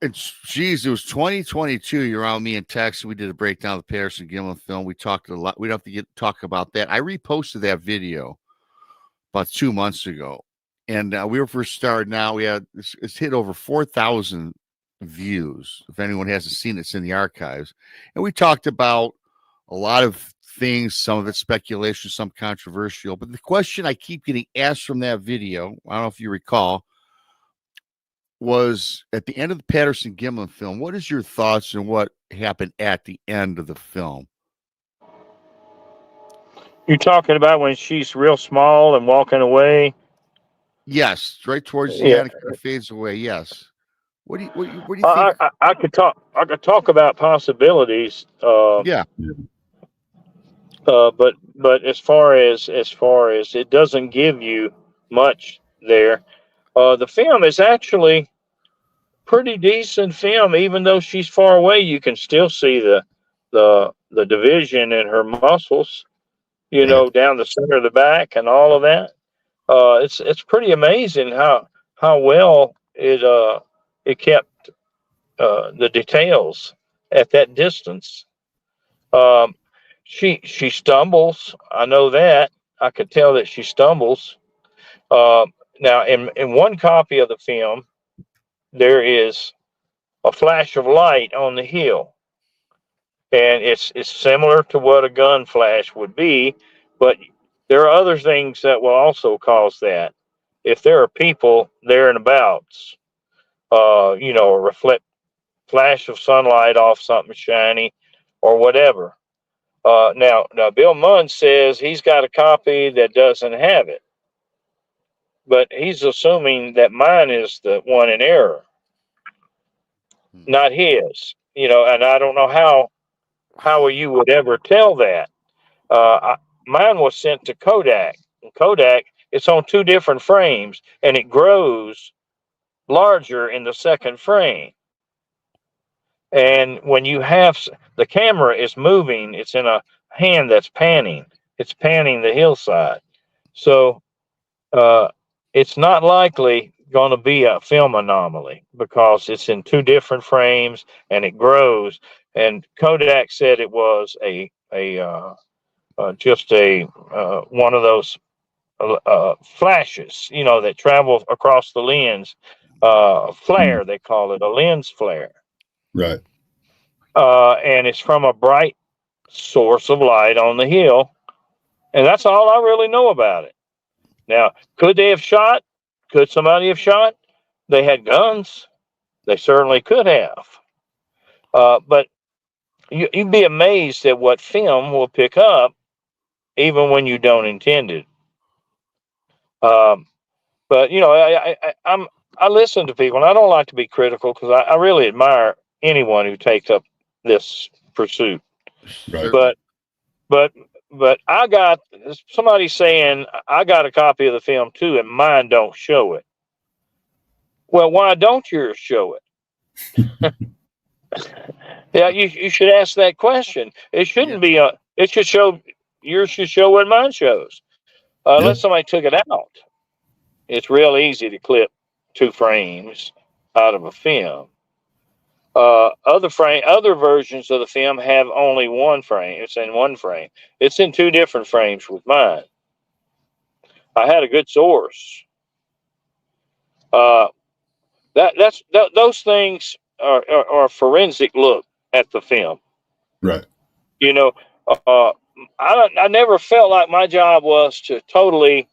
It was 2022. You're on me and Tex. We did a breakdown of the Patterson Gimlin film. We talked a lot. We don't have to talk about that. I reposted that video about 2 months ago, and we were first started. Now it's hit over 4,000 views. If anyone hasn't seen it, it's in the archives. And we talked about a lot of things, some of it speculation, some controversial. But the question I keep getting asked from that video, I don't know if you recall, was at the end of the Patterson Gimlin film, what is your thoughts on what happened at the end of the film? You're talking about when she's real small and walking away? Yes, right towards the end, it fades away. Yes. What do you think? I could talk about possibilities. Yeah. But as far as it doesn't give you much there. The film is actually pretty decent film, even though she's far away. You can still see the division in her muscles, down the center of the back and all of that. It's pretty amazing how well it kept the details at that distance. She stumbles. I know that. I could tell that she stumbles. Now, in one copy of the film, there is a flash of light on the hill, and it's similar to what a gun flash would be, but there are other things that will also cause that. If there are people there and abouts, a flash of sunlight off something shiny or whatever. Now, Bill Munn says he's got a copy that doesn't have it, but he's assuming that mine is the one in error, not his. And I don't know how you would ever tell that. Mine was sent to Kodak. And Kodak, it's on 2 different frames, and it grows larger in the second frame. And when you have the camera is moving, it's in a hand that's panning. It's panning the hillside. So it's not likely going to be a film anomaly, because it's in 2 different frames and it grows. And Kodak said it was just one of those flashes, that travel across the lens. Flare, they call it, a lens flare. Right. And it's from a bright source of light on the hill. And that's all I really know about it. Now, could they have shot? Could somebody have shot? They had guns. They certainly could have. But you'd be amazed at what film will pick up, even when you don't intend it. But I listen to people, and I don't like to be critical, because I really admire anyone who takes up this pursuit. Right. But I got somebody saying I got a copy of the film too, and mine don't show it. Well, why don't yours show it? Yeah, you should ask that question. It shouldn't be it should show, yours should show what mine shows. Unless somebody took it out. It's real easy to clip 2 frames out of a film. Other versions of the film have only 1 frame. It's in 1 frame. It's in 2 different frames with mine. I had a good source. Those things are a forensic look at the film. Right. You know, I never felt like my job was to totally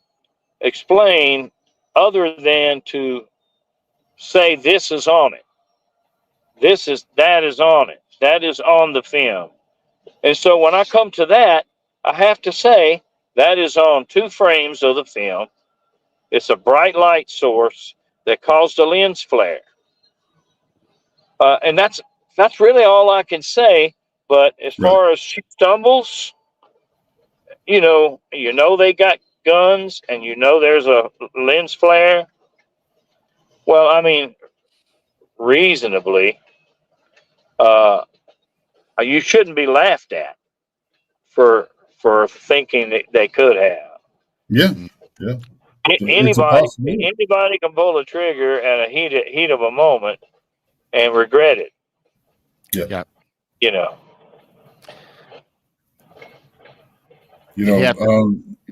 explain, other than to say this is on it, that is on it, that is on the film. And so when I come to that, I have to say that is on 2 frames of the film. It's a bright light source that caused a lens flare. And that's really all I can say. But as far as she stumbles, you know they got guns, and there's a lens flare. Well, I mean, reasonably, you shouldn't be laughed at for thinking that they could have. Yeah. Yeah. It's a possibility. Anybody can pull a trigger at a heat of a moment and regret it. Yeah. It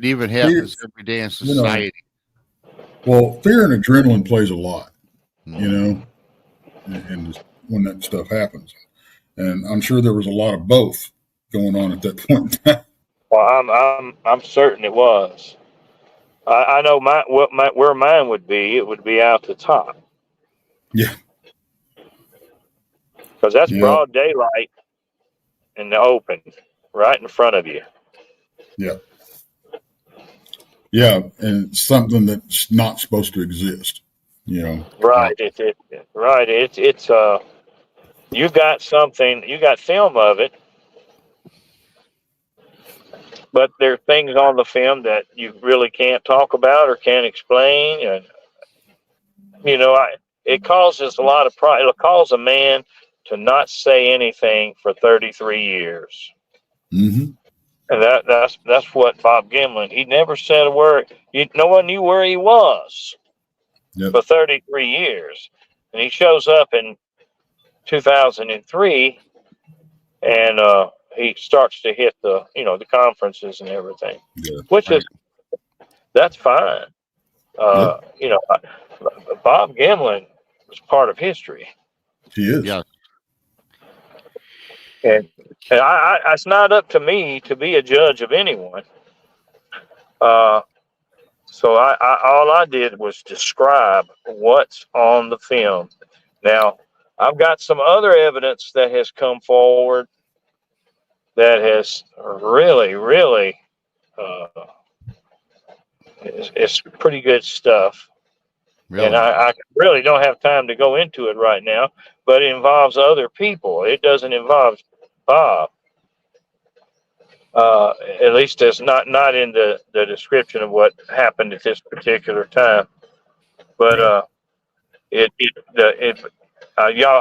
even happens every day in society. Well, fear and adrenaline plays a lot, and when that stuff happens. And I'm sure there was a lot of both going on at that point in time. Well, I'm certain it was. I know where mine would be. It would be out the top. Yeah. Because that's broad daylight in the open, right in front of you. Yeah. Yeah, and it's something that's not supposed to exist. Right. It's you got something. You got film of it. But there are things on the film that you really can't talk about or can't explain. And, it causes a lot of pride. It'll cause a man to not say anything for 33 years. Mm-hmm. And that's what Bob Gimlin, he never said a word. No one knew where he was for 33 years. And he shows up in 2003, and he starts to hit the conferences and everything, that's fine. Bob Gimlin was part of history. He is. Yeah. And it's not up to me to be a judge of anyone. So all I did was describe what's on the film. Now, I've got some other evidence that has come forward that has really, really, it's pretty good stuff. Really? And I really don't have time to go into it right now, but it involves other people. It doesn't involve Bob. At least it's not in the description of what happened at this particular time. But y'all,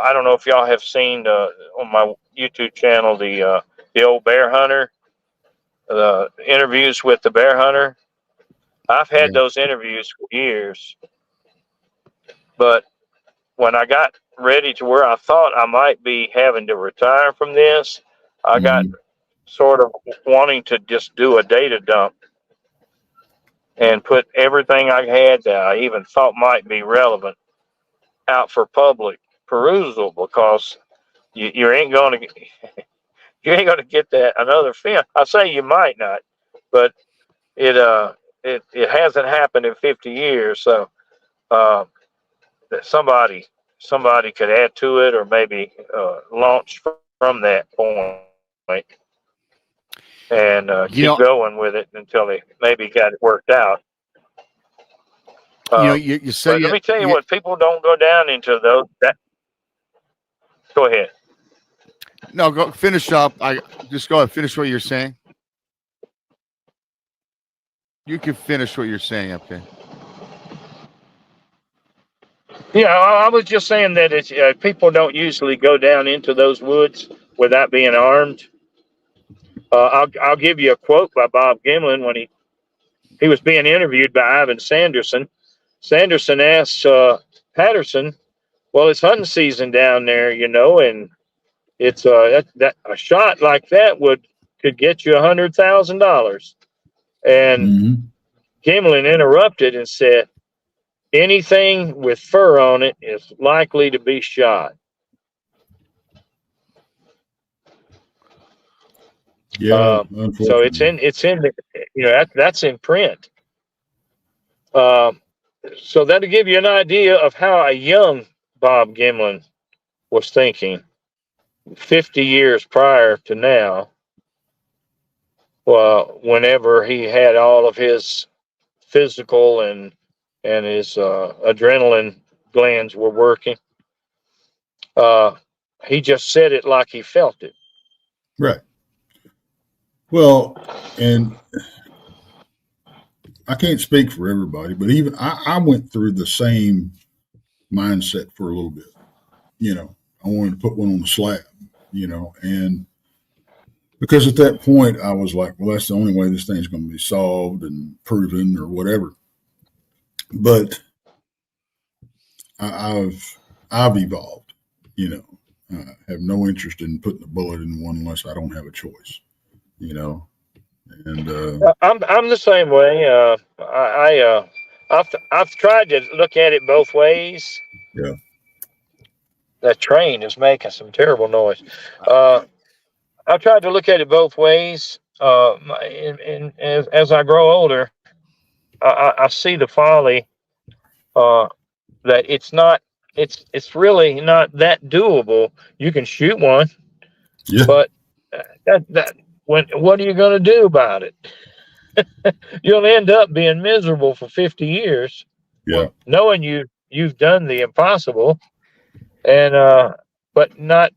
I don't know if y'all have seen on my YouTube channel the old bear hunter, the interviews with the bear hunter. I've had those interviews for years, but when I got ready to where I thought I might be having to retire from this, I got sort of wanting to just do a data dump and put everything I had that I even thought might be relevant out for public perusal, because you ain't going to get that another film. I say you might not, but it hasn't happened in 50 years, so that somebody could add to it, or maybe launch from that point and keep going with it until they maybe got it worked out. You say. Let me tell you what, people don't go down into those. Go ahead. No, go finish up. Just go ahead, finish what you're saying. You can finish what you're saying, okay? Yeah, I was just saying that it's people don't usually go down into those woods without being armed. I'll give you a quote by Bob Gimlin when he was being interviewed by Ivan Sanderson. Sanderson asked Patterson, "Well, it's hunting season down there, and it's that a shot like that could get you $100,000." And Gimlin interrupted and said, anything with fur on it is likely to be shot. Yeah, So it's unfortunately. in the, that's in print. So that'll give you an idea of how a young Bob Gimlin was thinking 50 years prior to now. Well, whenever he had all of his physical and his adrenaline glands were working, he just said it like he felt it. Right. Well, and I can't speak for everybody, but even I went through the same mindset for a little bit. I wanted to put one on the slab, and because at that point I was like, well, that's the only way this thing's going to be solved and proven or whatever. But I've evolved, I have no interest in putting a bullet in one unless I don't have a choice, and I'm the same way. I've tried to look at it both ways. yeah, That train is making some terrible noise. I've tried to look at it both ways. As I grow older, I see the folly that it's really not that doable. You can shoot one, yeah, but what are you going to do about it? You'll end up being miserable for 50 years, yeah, knowing you've done the impossible, and but not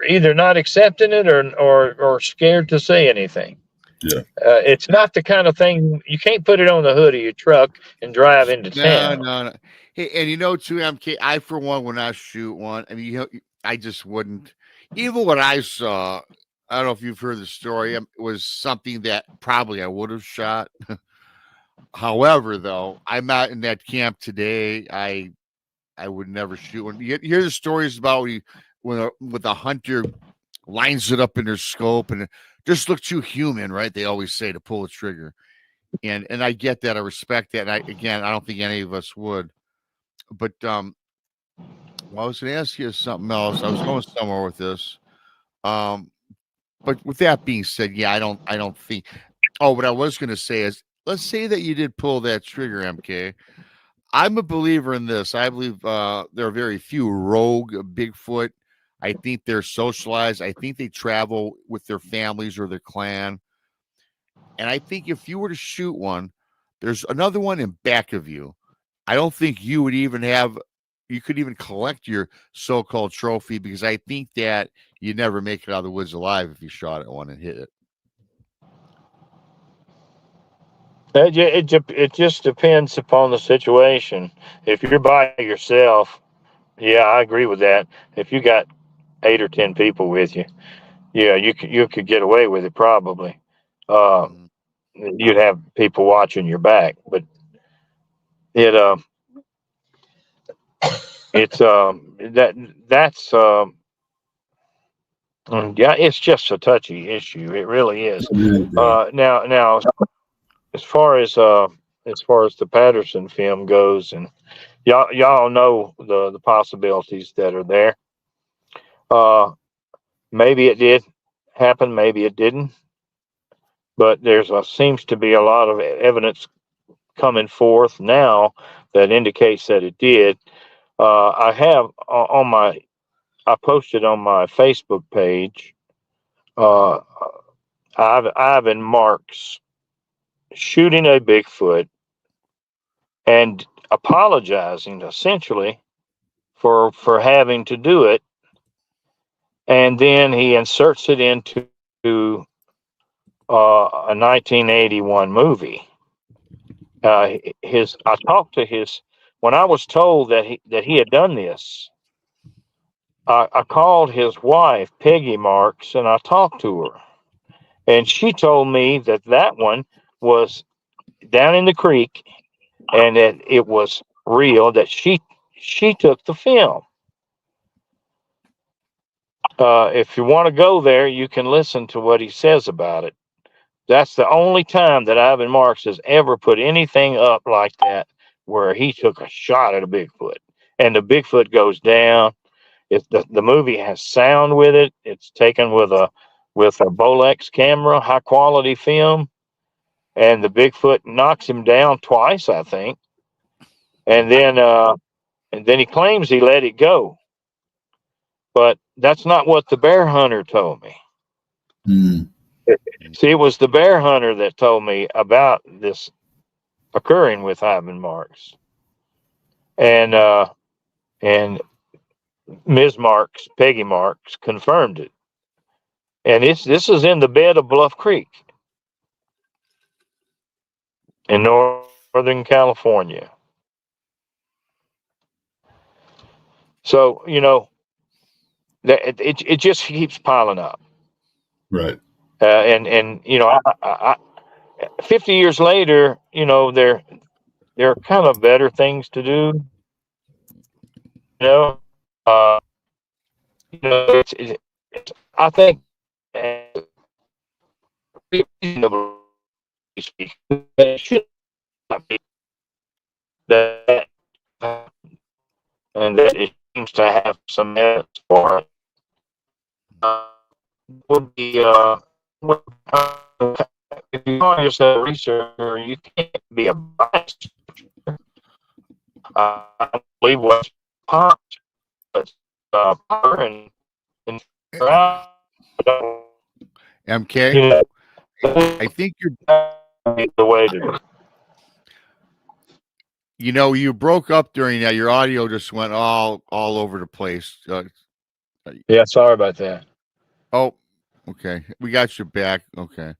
either not accepting it or scared to say anything. yeah. It's not the kind of thing you can't put it on the hood of your truck and drive into No, town. no, no. Hey, and too, MK, I for one would not shoot one. I mean, I just wouldn't. Even what I saw, I don't know if you've heard the story. It was something that probably I would have shot. However, though, I'm not in that camp today. I would never shoot one. You hear the stories about when a hunter lines it up in their scope and it just looks too human, right? They always say to pull the trigger. And I get that. I respect that. And I don't think any of us would. But well, I was going to ask you something else. I was going somewhere with this. But with that being said, yeah, I don't think. Oh, what I was going to say is, let's say that you did pull that trigger, MK. I'm a believer in this. I believe there are very few rogue Bigfoot. I think they're socialized. I think they travel with their families or their clan. And I think if you were to shoot one, there's another one in back of you. I don't think you could even collect your so-called trophy, because I think that you'd never make it out of the woods alive if you shot at one and hit it. It just depends upon the situation. If you're by yourself, yeah, I agree with that. If you got 8 or 10 people with you, yeah, you could get away with it probably. Uh, Mhm. you'd have people watching your back, but it it's that's yeah, it's just a touchy issue. It really is. Yeah. Now, as far as the Patterson film goes, and y'all know the possibilities that are there. Maybe it did happen, maybe it didn't, but there's seems to be a lot of evidence coming forth now that indicates that it did. I have I posted on my Facebook page Ivan Marks shooting a Bigfoot and apologizing essentially for having to do it, and then he inserts it into a 1981 movie. I talked to his when I was told that he had done this. I called his wife Peggy Marks and I talked to her, and she told me that one was down in the creek and that it was real. That she took the film. If you want to go there, you can listen to what he says about it. That's the only time that Ivan Marks has ever put anything up like that where he took a shot at a Bigfoot, and the Bigfoot goes down. If the movie has sound with it, it's taken with a Bolex camera, high quality film, and the Bigfoot knocks him down twice, I think, and then he claims he let it go, but that's not what the bear hunter told me. Mm. See, it was the bear hunter that told me about this occurring with Ivan Marks, and Ms. Marks, Peggy Marks, confirmed it. And this is in the bed of Bluff Creek in Northern California. So, it just keeps piling up. Right. And 50 years later, there are kind of better things to do. Uh, I think reasonably speaking, it should not be that, and that it seems to have some evidence for it. Would be if you call yourself a researcher, you can't be a biased. I believe what's popped, but and MK, I think you're the way to do it. You broke up during that. Your audio just went all over the place. Yeah, sorry about that. Oh, okay. We got you back. Okay.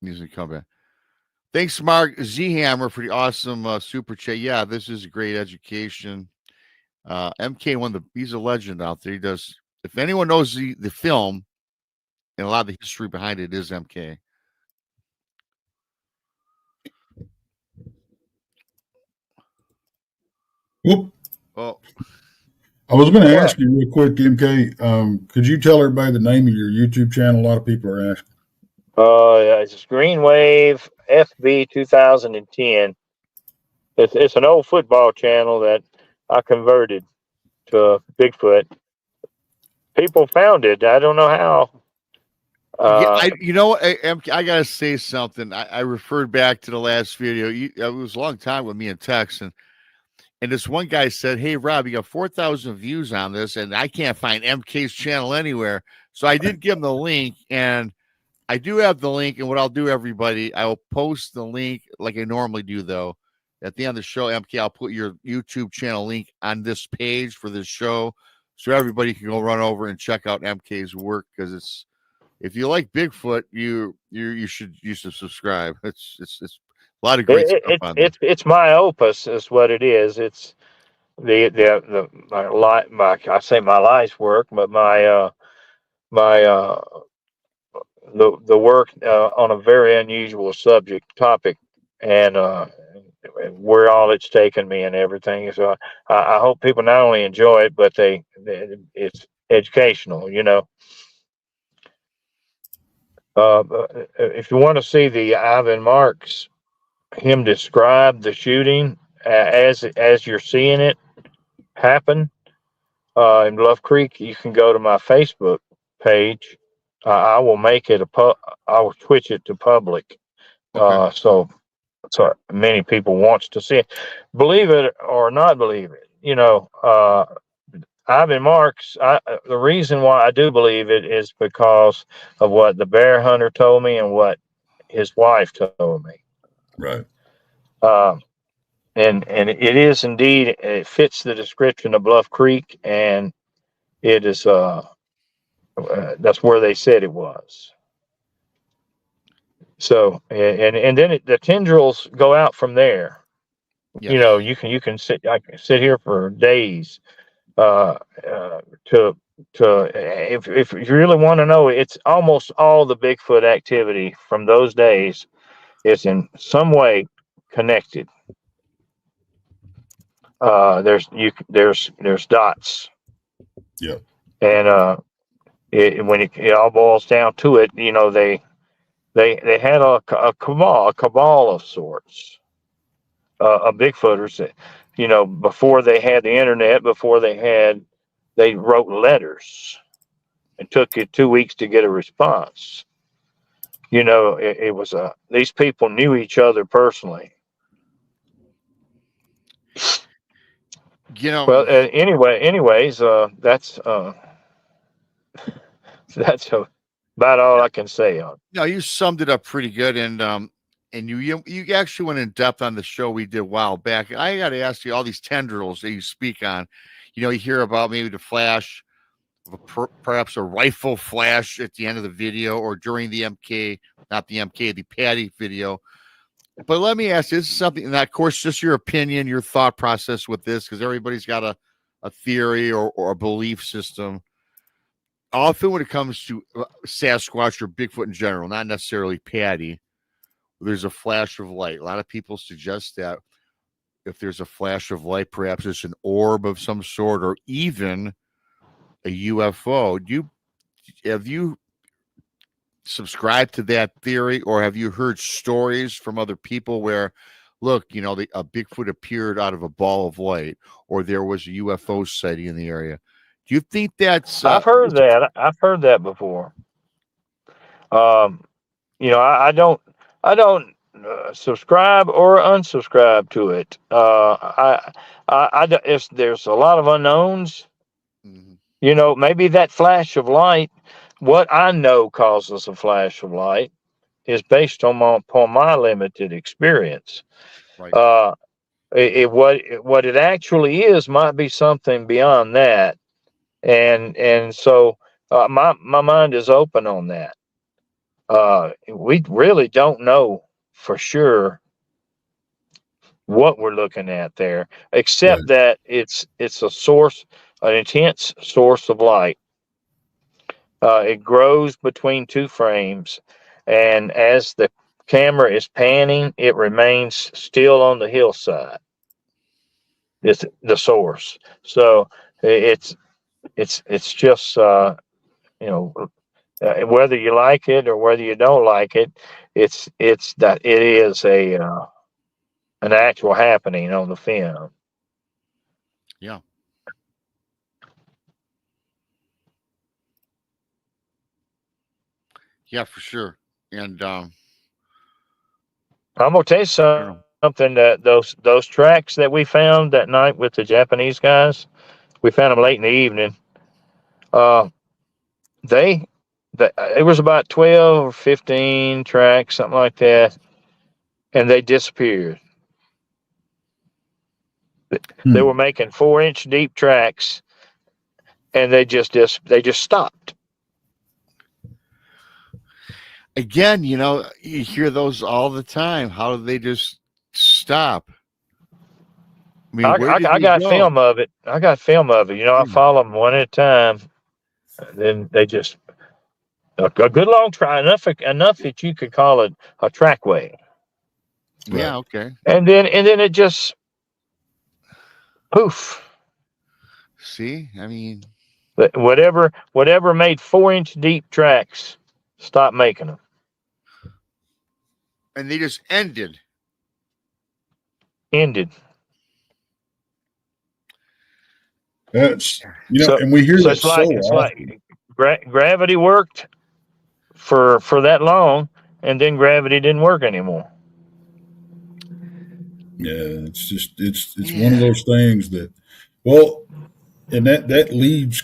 Needs to come back. Thanks, Mark Z Hammer, for the awesome super chat. Yeah, this is a great education. MK he's a legend out there. He does. If anyone knows the film and a lot of the history behind it is MK. Whoop. Oh, I was going to ask you real quick, MK. Could you tell everybody the name of your YouTube channel? A lot of people are asking. Yeah, it's Green Wave FB 2010. It's an old football channel that I converted to Bigfoot. People found it. I don't know how. I gotta say something. I referred back to the last video. It was a long time with me and Tex, and this one guy said, "Hey Rob, you got 4,000 views on this, and I can't find MK's channel anywhere." So I did give him the link, and I do have the link. And what I'll do, everybody, I will post the link like I normally do, though. At the end of the show, MK, I'll put your YouTube channel link on this page for this show, so everybody can go run over and check out MK's work, because if you like Bigfoot, you should subscribe. It's a lot of great stuff on there. It's my opus, is what it is. It's the I say my life's work, but my the work on a very unusual topic, and where all it's taken me and everything. So I hope people not only enjoy it, but it's educational. If you want to see the Ivan Marks, him describe the shooting as you're seeing it happen in Bluff Creek, you can go to my Facebook page. I will make it I will twitch it to public. Okay. So many people wants to see it. Believe it or not believe it, Ivan Marks, the reason why I do believe it is because of what the bear hunter told me and what his wife told me. Right. And it is indeed, it fits the description of Bluff Creek, and it is that's where they said it was. So and then the tendrils go out from there. Yes. You can I can sit here for days to if you really want to know, it's almost all the Bigfoot activity from those days is in some way connected. There's dots. Yeah. And when it all boils down to it, they had a cabal of sorts. of Bigfooters that, before they had the internet, they wrote letters. It took you 2 weeks to get a response. It was these people knew each other personally. Well, anyways, that's about all I can say on it. No, you summed it up pretty good, and you actually went in depth on the show we did a while back. I got to ask you, all these tendrils that you speak on, you hear about maybe the flash of perhaps a rifle flash at the end of the video or during the the Patty video. But let me ask you, this is something, and of course, just your opinion, your thought process with this, because everybody's got a theory or a belief system. Often when it comes to Sasquatch or Bigfoot in general, not necessarily Patty, there's a flash of light. A lot of people suggest that if there's a flash of light, perhaps it's an orb of some sort or even a UFO. Have you subscribed to that theory, or have you heard stories from other people where, look, a Bigfoot appeared out of a ball of light, or there was a UFO sighting in the area? Do you think that's? I've heard that. I've heard that before. I don't subscribe or unsubscribe to it. If there's a lot of unknowns, maybe that flash of light. What I know causes a flash of light is based upon my limited experience. Right. What it actually is might be something beyond that. And so my mind is open on that. We really don't know for sure what we're looking at there, except that it's a source, an intense source of light. It grows between two frames, and as the camera is panning, it remains still on the hillside. It's the source. So it's just whether you like it or whether you don't like it, it's that it is an actual happening on the film. Yeah. Yeah, for sure. And I'm gonna tell you something, that those tracks that we found that night with the Japanese guys, we found them late in the evening. It was about 12 or 15 tracks, something like that, and they disappeared. They were making 4-inch deep tracks, and they just stopped. Again, you hear those all the time. How do they just stop? I mean, I got film of it. I I follow them one at a time. And then they just a good long try, enough that you could call it a trackway. Yeah, okay. And then it just poof. See, I mean, whatever made 4-inch deep tracks, stop making them. And they just ended. That's and we hear that so it's often. Like gravity worked for that long, and then gravity didn't work anymore. Yeah, it's just it's one of those things that, and that leads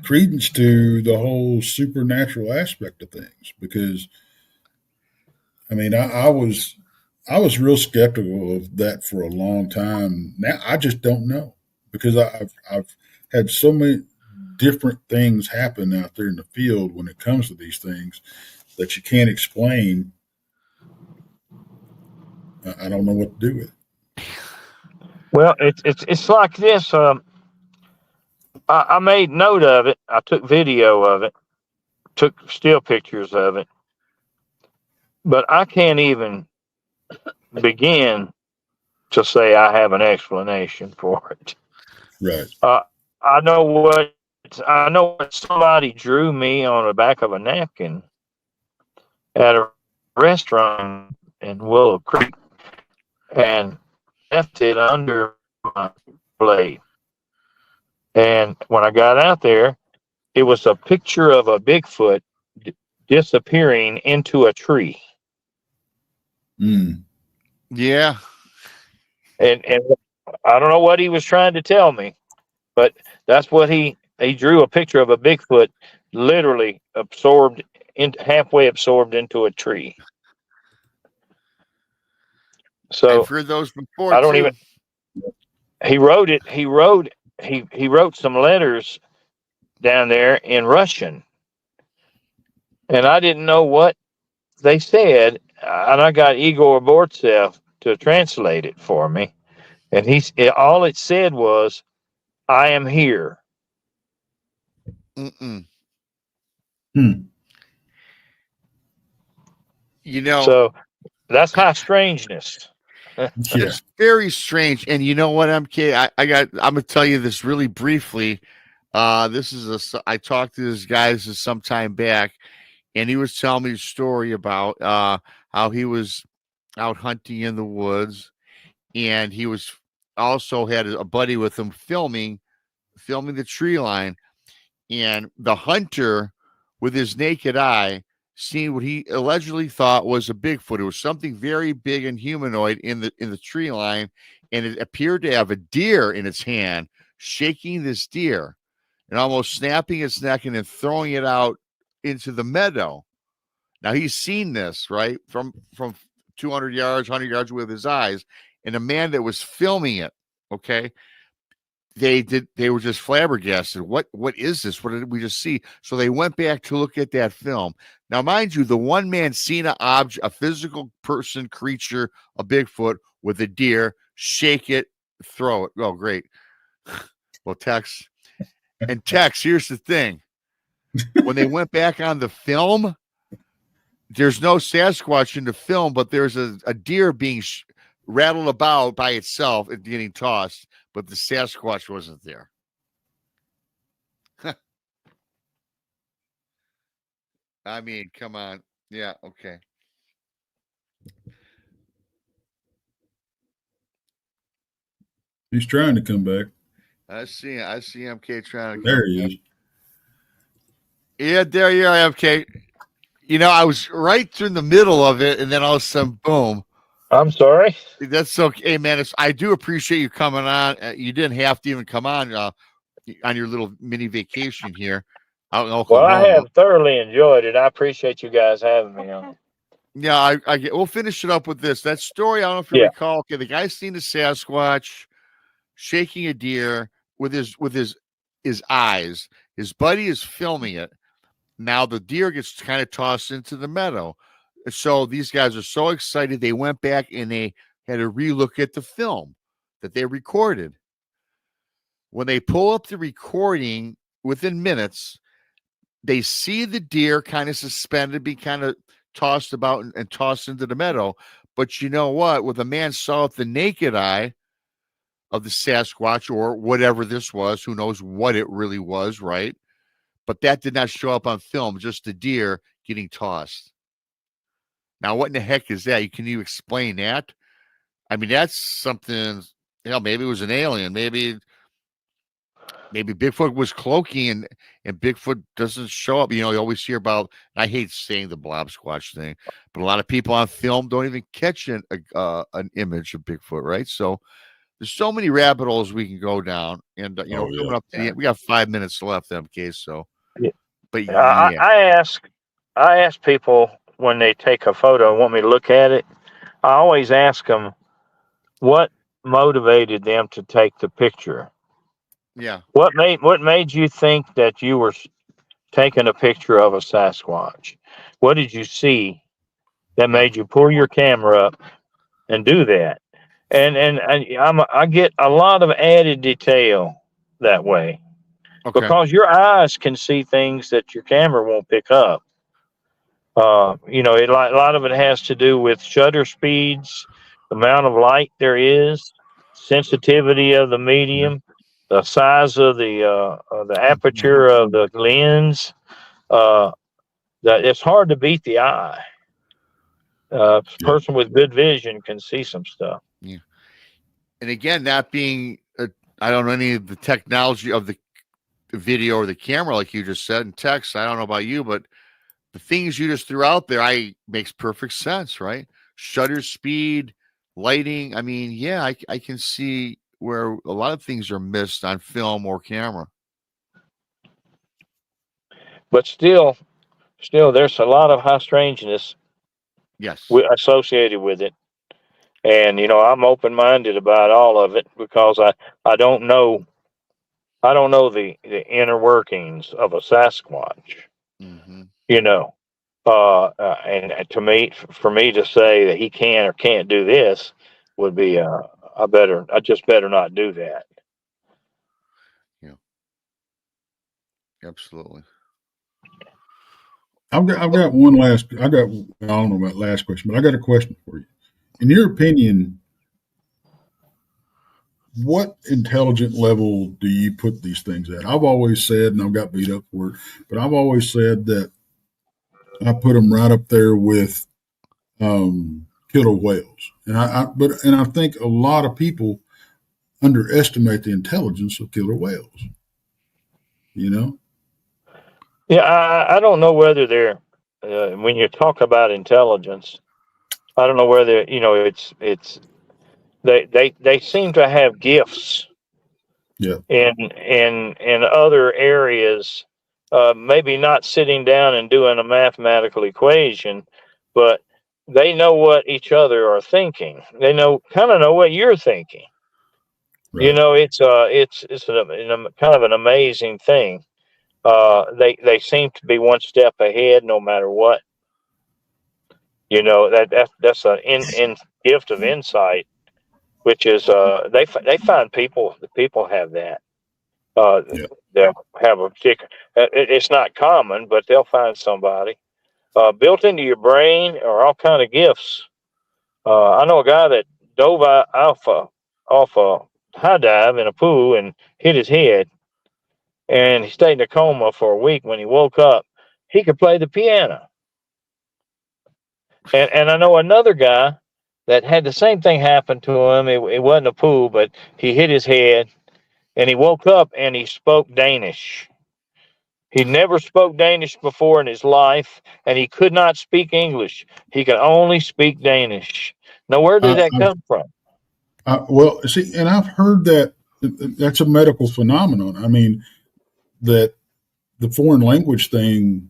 credence to the whole supernatural aspect of things, because I mean I was real skeptical of that for a long time. Now I just don't know, because I've had so many different things happen out there in the field when it comes to these things that you can't explain. I don't know what to do with it. Well, it's like this. I made note of it. I took video of it, took still pictures of it, but I can't even begin to say I have an explanation for it. Right. I know what somebody drew me on the back of a napkin at a restaurant in Willow Creek. and left it under my blade. And when I got out there, it was a picture of a Bigfoot disappearing into a tree. Mm. And I don't know what he was trying to tell me, but that's what he drew, a picture of a Bigfoot literally halfway absorbed into a tree. So I've heard those before I don't too. even. He wrote it. He wrote some letters down there in Russian, and I didn't know what they said, and I got Igor Bortsev to translate it for me, and all it said was, "I am here." Mm-mm. Hmm. You know, So that's high strangeness. Yeah. it's very strange. And you know what, MK? I'm gonna tell you this really briefly. This is I talked to this guy some time back, and he was telling me a story about how he was out hunting in the woods, and he was also had a buddy with him filming the tree line, and the hunter with his naked eye seen what he allegedly thought was a Bigfoot. It was something very big and humanoid in the tree line, and it appeared to have a deer in its hand, shaking this deer and almost snapping its neck and then throwing it out into the meadow. Now he's seen this, right, from 200 yards, 100 yards with his eyes, and the man that was filming it, okay, they were just flabbergasted. What is this? What did we just see? So they went back to look at that film. Now, mind you, the one man seen a physical person, creature, a Bigfoot with a deer, shake it, throw it. Oh, great. Well, Tex, here's the thing. When they went back on the film, there's no Sasquatch in the film, but there's a deer being rattled about by itself and getting tossed, but the Sasquatch wasn't there. I mean, come on. Yeah, okay. He's trying to come back. I see MK trying to There come he back. is. Yeah, there you are, MK. You know, I was right through the middle of it, and then all of a sudden, boom. I'm sorry. That's okay, man. I do appreciate you coming on. You didn't have to even come on your little mini vacation here out in Oklahoma. Well, I have thoroughly enjoyed it. I appreciate you guys having me on. Yeah, I get. We'll finish it up with this. That story. I don't know if you recall. Okay, the guy's seen the Sasquatch shaking a deer with his eyes. His buddy is filming it. Now the deer gets kind of tossed into the meadow. So these guys are so excited. They went back and they had a relook at the film that they recorded. When they pull up the recording within minutes, they see the deer kind of suspended, be kind of tossed about and tossed into the meadow. But you know what? When the man saw with the naked eye of the Sasquatch or whatever this was, who knows what it really was, right? But that did not show up on film, just the deer getting tossed. Now, what in the heck is that? Can you explain that? I mean, that's something, maybe it was an alien. Maybe Bigfoot was cloaking and Bigfoot doesn't show up. You know, you always hear about, I hate saying the blob squatch thing, but a lot of people on film don't even catch an image of Bigfoot, right? So there's so many rabbit holes we can go down. And, coming up to the end, we got 5 minutes left, MK. So, but yeah. I ask people when they take a photo and want me to look at it, I always ask them what motivated them to take the picture. Yeah. What made you think that you were taking a picture of a Sasquatch? What did you see that made you pull your camera up and do that? And I get a lot of added detail that way, because your eyes can see things that your camera won't pick up. A lot of it has to do with shutter speeds, the amount of light there is, sensitivity of the medium, the size of the aperture of the lens. That it's hard to beat the eye. A person with good vision can see some stuff. Yeah. And again, that being, I don't know any of the technology of the video or the camera, like you just said in text. I don't know about you, but the things you just threw out there, makes perfect sense, right? Shutter speed, lighting. I mean, yeah, I can see where a lot of things are missed on film or camera. But still, there's a lot of high strangeness Yes. associated with it. And I'm open-minded about all of it because I don't know the inner workings of a Sasquatch. Mm-hmm. And for me to say that he can or can't do this would be I just better not do that. Yeah. Absolutely. I've got one last. I don't know about last question, but I got a question for you. In your opinion, what intelligent level do you put these things at? I've always said, and I've got beat up for it, but I've always said that I put them right up there with killer whales, and I think a lot of people underestimate the intelligence of killer whales. You know? Yeah, I don't know whether they're when you talk about intelligence, I don't know whether it's they seem to have gifts Yeah. in other areas. Maybe not sitting down and doing a mathematical equation, but they know what each other are thinking. They kind of know what you're thinking. Right. It's kind of an amazing thing. They seem to be one step ahead no matter what. That's an in gift of insight, which is they find people. The people have that. Yeah. They'll have a particular. It's not common, but they'll find somebody. Built into your brain are all kind of gifts. I know a guy that dove off a high dive in a pool and hit his head, and he stayed in a coma for a week. When he woke up, he could play the piano. And I know another guy that had the same thing happen to him. It wasn't a pool, but he hit his head, and he woke up and he spoke Danish. He never spoke Danish before in his life, and he could not speak English. He could only speak Danish. Now, where did I, that come from? well, see, and I've heard that that's a medical phenomenon. I mean, that the foreign language thing,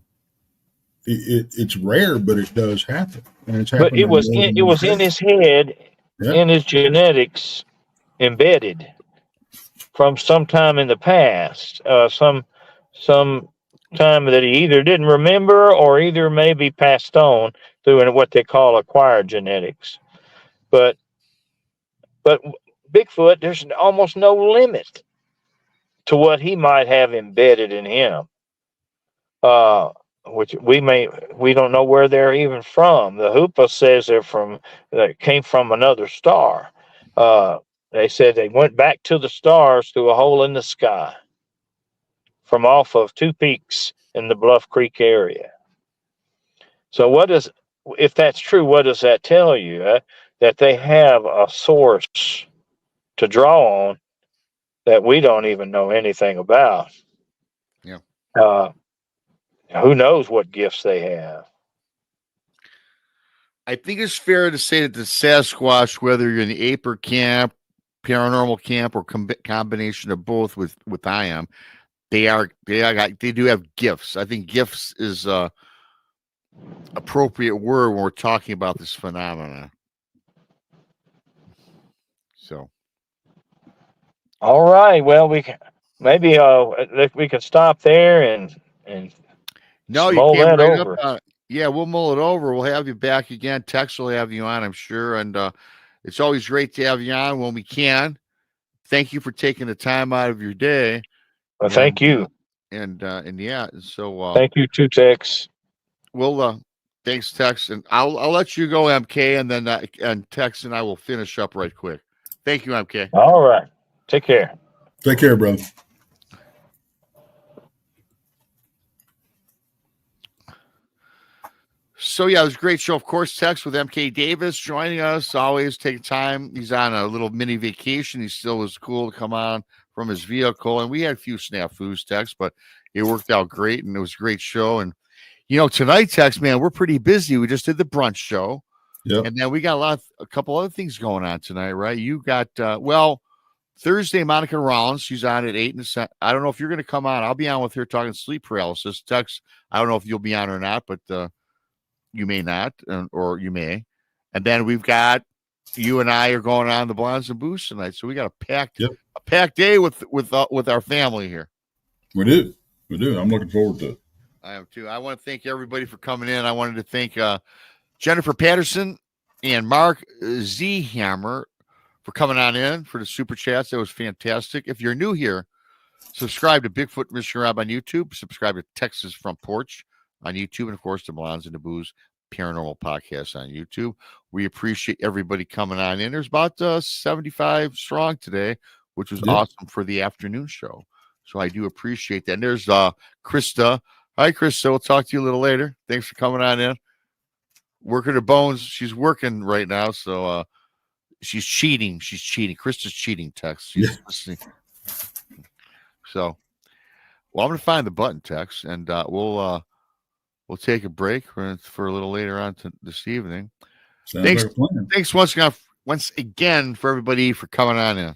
it's rare, but it does happen, and it's But happened in more than it one was in case. his head, Yeah. in his genetics, embedded from some time in the past. Some time that he either didn't remember or either maybe passed on through what they call acquired genetics. But Bigfoot, there's almost no limit to what he might have embedded in him. Which we don't know where they're even from. The Hoopa says they came from another star. They said they went back to the stars through a hole in the sky from off of two peaks in the Bluff Creek area. So if that's true, what does that tell you? That they have a source to draw on that we don't even know anything about. Yeah. Who knows what gifts they have? I think it's fair to say that the Sasquatch, whether you're in the ape or camp, paranormal camp, or combination of both with I am, they do have gifts. I think gifts is a appropriate word when we're talking about this phenomenon. So, All right. Well, we can maybe we can stop there and no, you mull came that right up over. on it. Yeah, we'll mull it over. We'll have you back again. Tex will have you on, I'm sure. And it's always great to have you on when we can. Thank you for taking the time out of your day. Well, thank you. And yeah, so Thank you too, Tex. we'll thanks, Tex, and I'll let you go, MK, and then and Tex and I will finish up right quick. Thank you, MK. All right. Take care. Take care, brother. So yeah, it was a great show. Of course, Tex with MK Davis joining us. Always taking time. He's on a little mini vacation. He still was cool to come on from his vehicle, and we had a few snafus, Tex, but it worked out great, and it was a great show. And tonight, Tex, man, we're pretty busy. We just did the brunch show, and then we got a couple other things going on tonight, right? You got Thursday, Monica Rollins. She's on at 8 and I don't know if you're going to come on. I'll be on with her talking sleep paralysis. Tex, I don't know if you'll be on or not, but you may not, or you may. And then we've got you and I are going on the Blondes and Boos tonight, so we got a packed day with our family here. We do. I'm looking forward to it. I am too. I want to thank everybody for coming in. I wanted to thank Jennifer Patterson and Mark Z Hammer for coming on in for the super chats. That was fantastic. If you're new here, subscribe to Bigfoot Mission Rob on YouTube. Subscribe to Texas Front Porch on YouTube, and of course the Blondes and the Boos Paranormal Podcast on YouTube. We appreciate everybody coming on in. There's about 75 strong today, which was awesome for the afternoon show. So I do appreciate that. And there's Krista. Hi, Krista. We'll talk to you a little later. Thanks for coming on in. Working her bones. She's working right now, so she's cheating. Krista's cheating, Tex. She's listening. So, well, I'm going to find the button, Tex, and we'll take a break for a little later on this evening. Sounds like a plan. Thanks once again for everybody for coming on in.